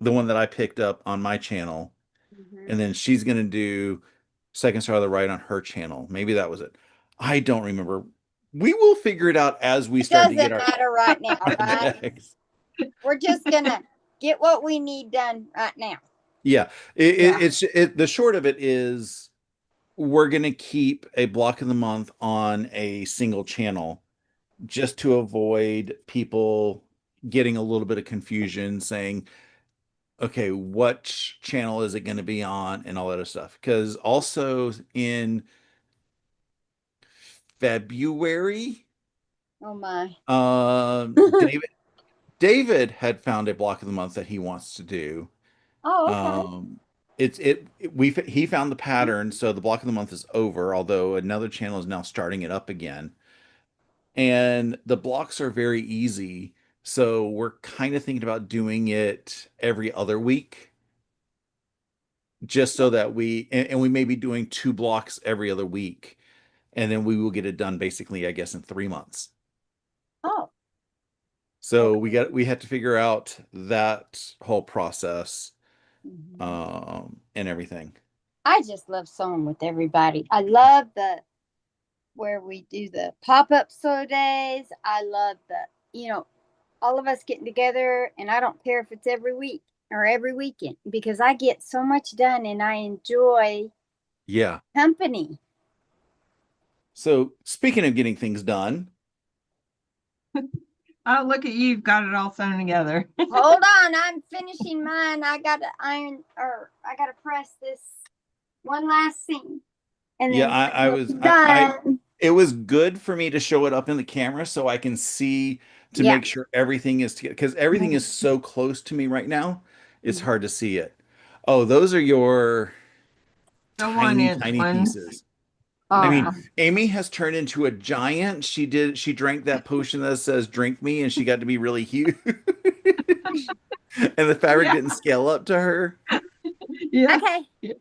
one that I picked up on my channel, Mhm. and then she's going to do Second Star to the Right on her channel. Maybe that was it. I don't remember. We will figure it out as we It start to get doesn't our matter right now, right? projects. We're just gonna get what we need done right now. Yeah, Yeah. the short of it is we're gonna keep a block of the month on a single channel just to avoid people getting a little bit of confusion saying, okay, what channel is it going to be on and all that other stuff. Because also in February, Oh my. David had found a block of the month that he wants to do. Oh, okay. Um, he found the pattern, so the block of the month is over, although another channel is now starting it up again. And the blocks are very easy, so we're kind of thinking about doing it every other week, just so that and we may be doing two blocks every other week, and then we will get it done basically, I guess, in 3 months. Oh, So okay. we had to figure out that whole process, Mhm. and everything. I just love sewing with everybody. I love the where we do the pop-up sew days. I love all of us getting together, and I don't care if it's every week or every weekend because I get so much done and I enjoy Yeah. company. So speaking of getting things done, Oh, look at you, you've got it all sewn together. Hold on, I'm finishing mine. I gotta iron or I gotta press this one last seam, and yeah, then I we'll was be done. it was good for me to show it up in the camera so I can see to Yeah. make sure everything is together because everything is so close to me right now. It's Mhm. hard to see it. Oh, those are your The one tiny, inch tiny ones. pieces. I Oh, mean, Yeah. Amy has turned into a giant. She drank that potion that says drink me, and she got to be really huge. And the fabric Yeah. didn't scale up to her. Yeah. okay. Yeah.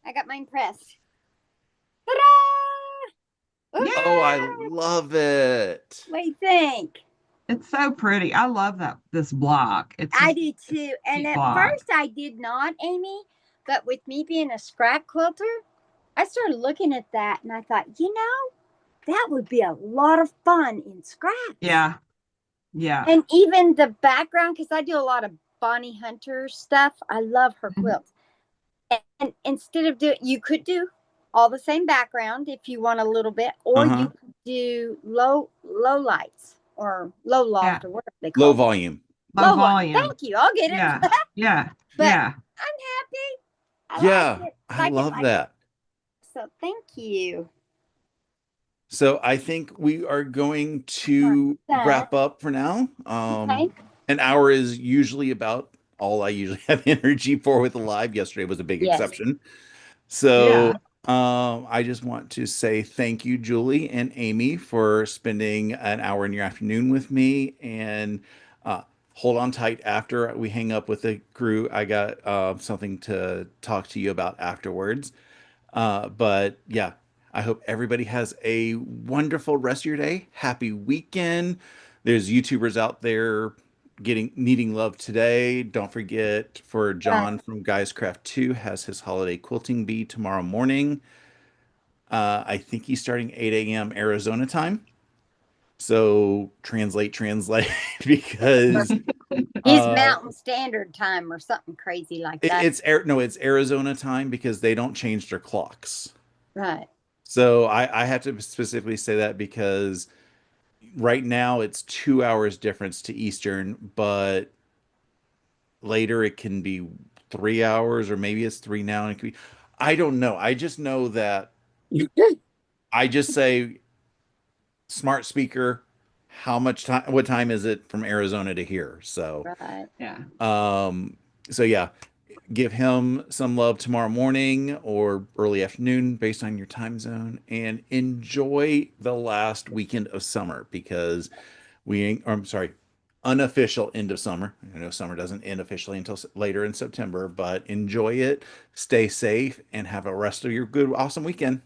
I got mine pressed. Ta-da! Yeah. Oops. Oh, I love it. What do you think? It's so pretty. I love that this block. It's I just do it's too. a And cute at block. first I did not, Amy, but with me being a scrap quilter, I started looking at that and I thought, that would be a lot of fun in scraps. Yeah. Yeah. And even the background, because I do a lot of Bonnie Hunter stuff. I love her Mhm. quilts. And instead of you could do all the same background if you want a little bit, or you Uh-huh. could do low lights or low Yeah. loft or whatever they Low call it. volume. Low Low volume. volume. Thank you. I'll get Yeah. it. Yeah. But Yeah. I'm happy. I like Yeah, it. I Like it. love Like it. that. So thank you. So I think we are going All to right, wrap up for now. done. Okay. An hour is usually about all I usually have energy for with the live. Yesterday was a big Yes. exception. Yeah. So I just want to say thank you, Julie and Amy, for spending an hour in your afternoon with me. And uh, hold on tight after we hang up with the crew. I got something to talk to you about afterwards. But yeah, I hope everybody has a wonderful rest of your day. Happy weekend. There's YouTubers out there getting needing love today. Don't forget for Right. John from Guys Craft 2 has his holiday quilting bee tomorrow morning. I think he's starting 8 a.m. Arizona time. So translate because He's uh Mountain Standard Time or something crazy like it, that. it's no, it's Arizona time because they don't change their clocks. Right. So I have to specifically say that because right now it's 2 hours difference to Eastern, but later it can be 3 hours or maybe it's three now and it could be, I don't know. I just know that I just say smart speaker. How much time? What time is it from Arizona to here? Right. Yeah. Um, so yeah, give him some love tomorrow morning or early afternoon based on your time zone, and enjoy the last weekend of summer because or I'm sorry, unofficial end of summer. I know summer doesn't end officially until later in September, but enjoy it, stay safe, and have a rest of your good, awesome weekend.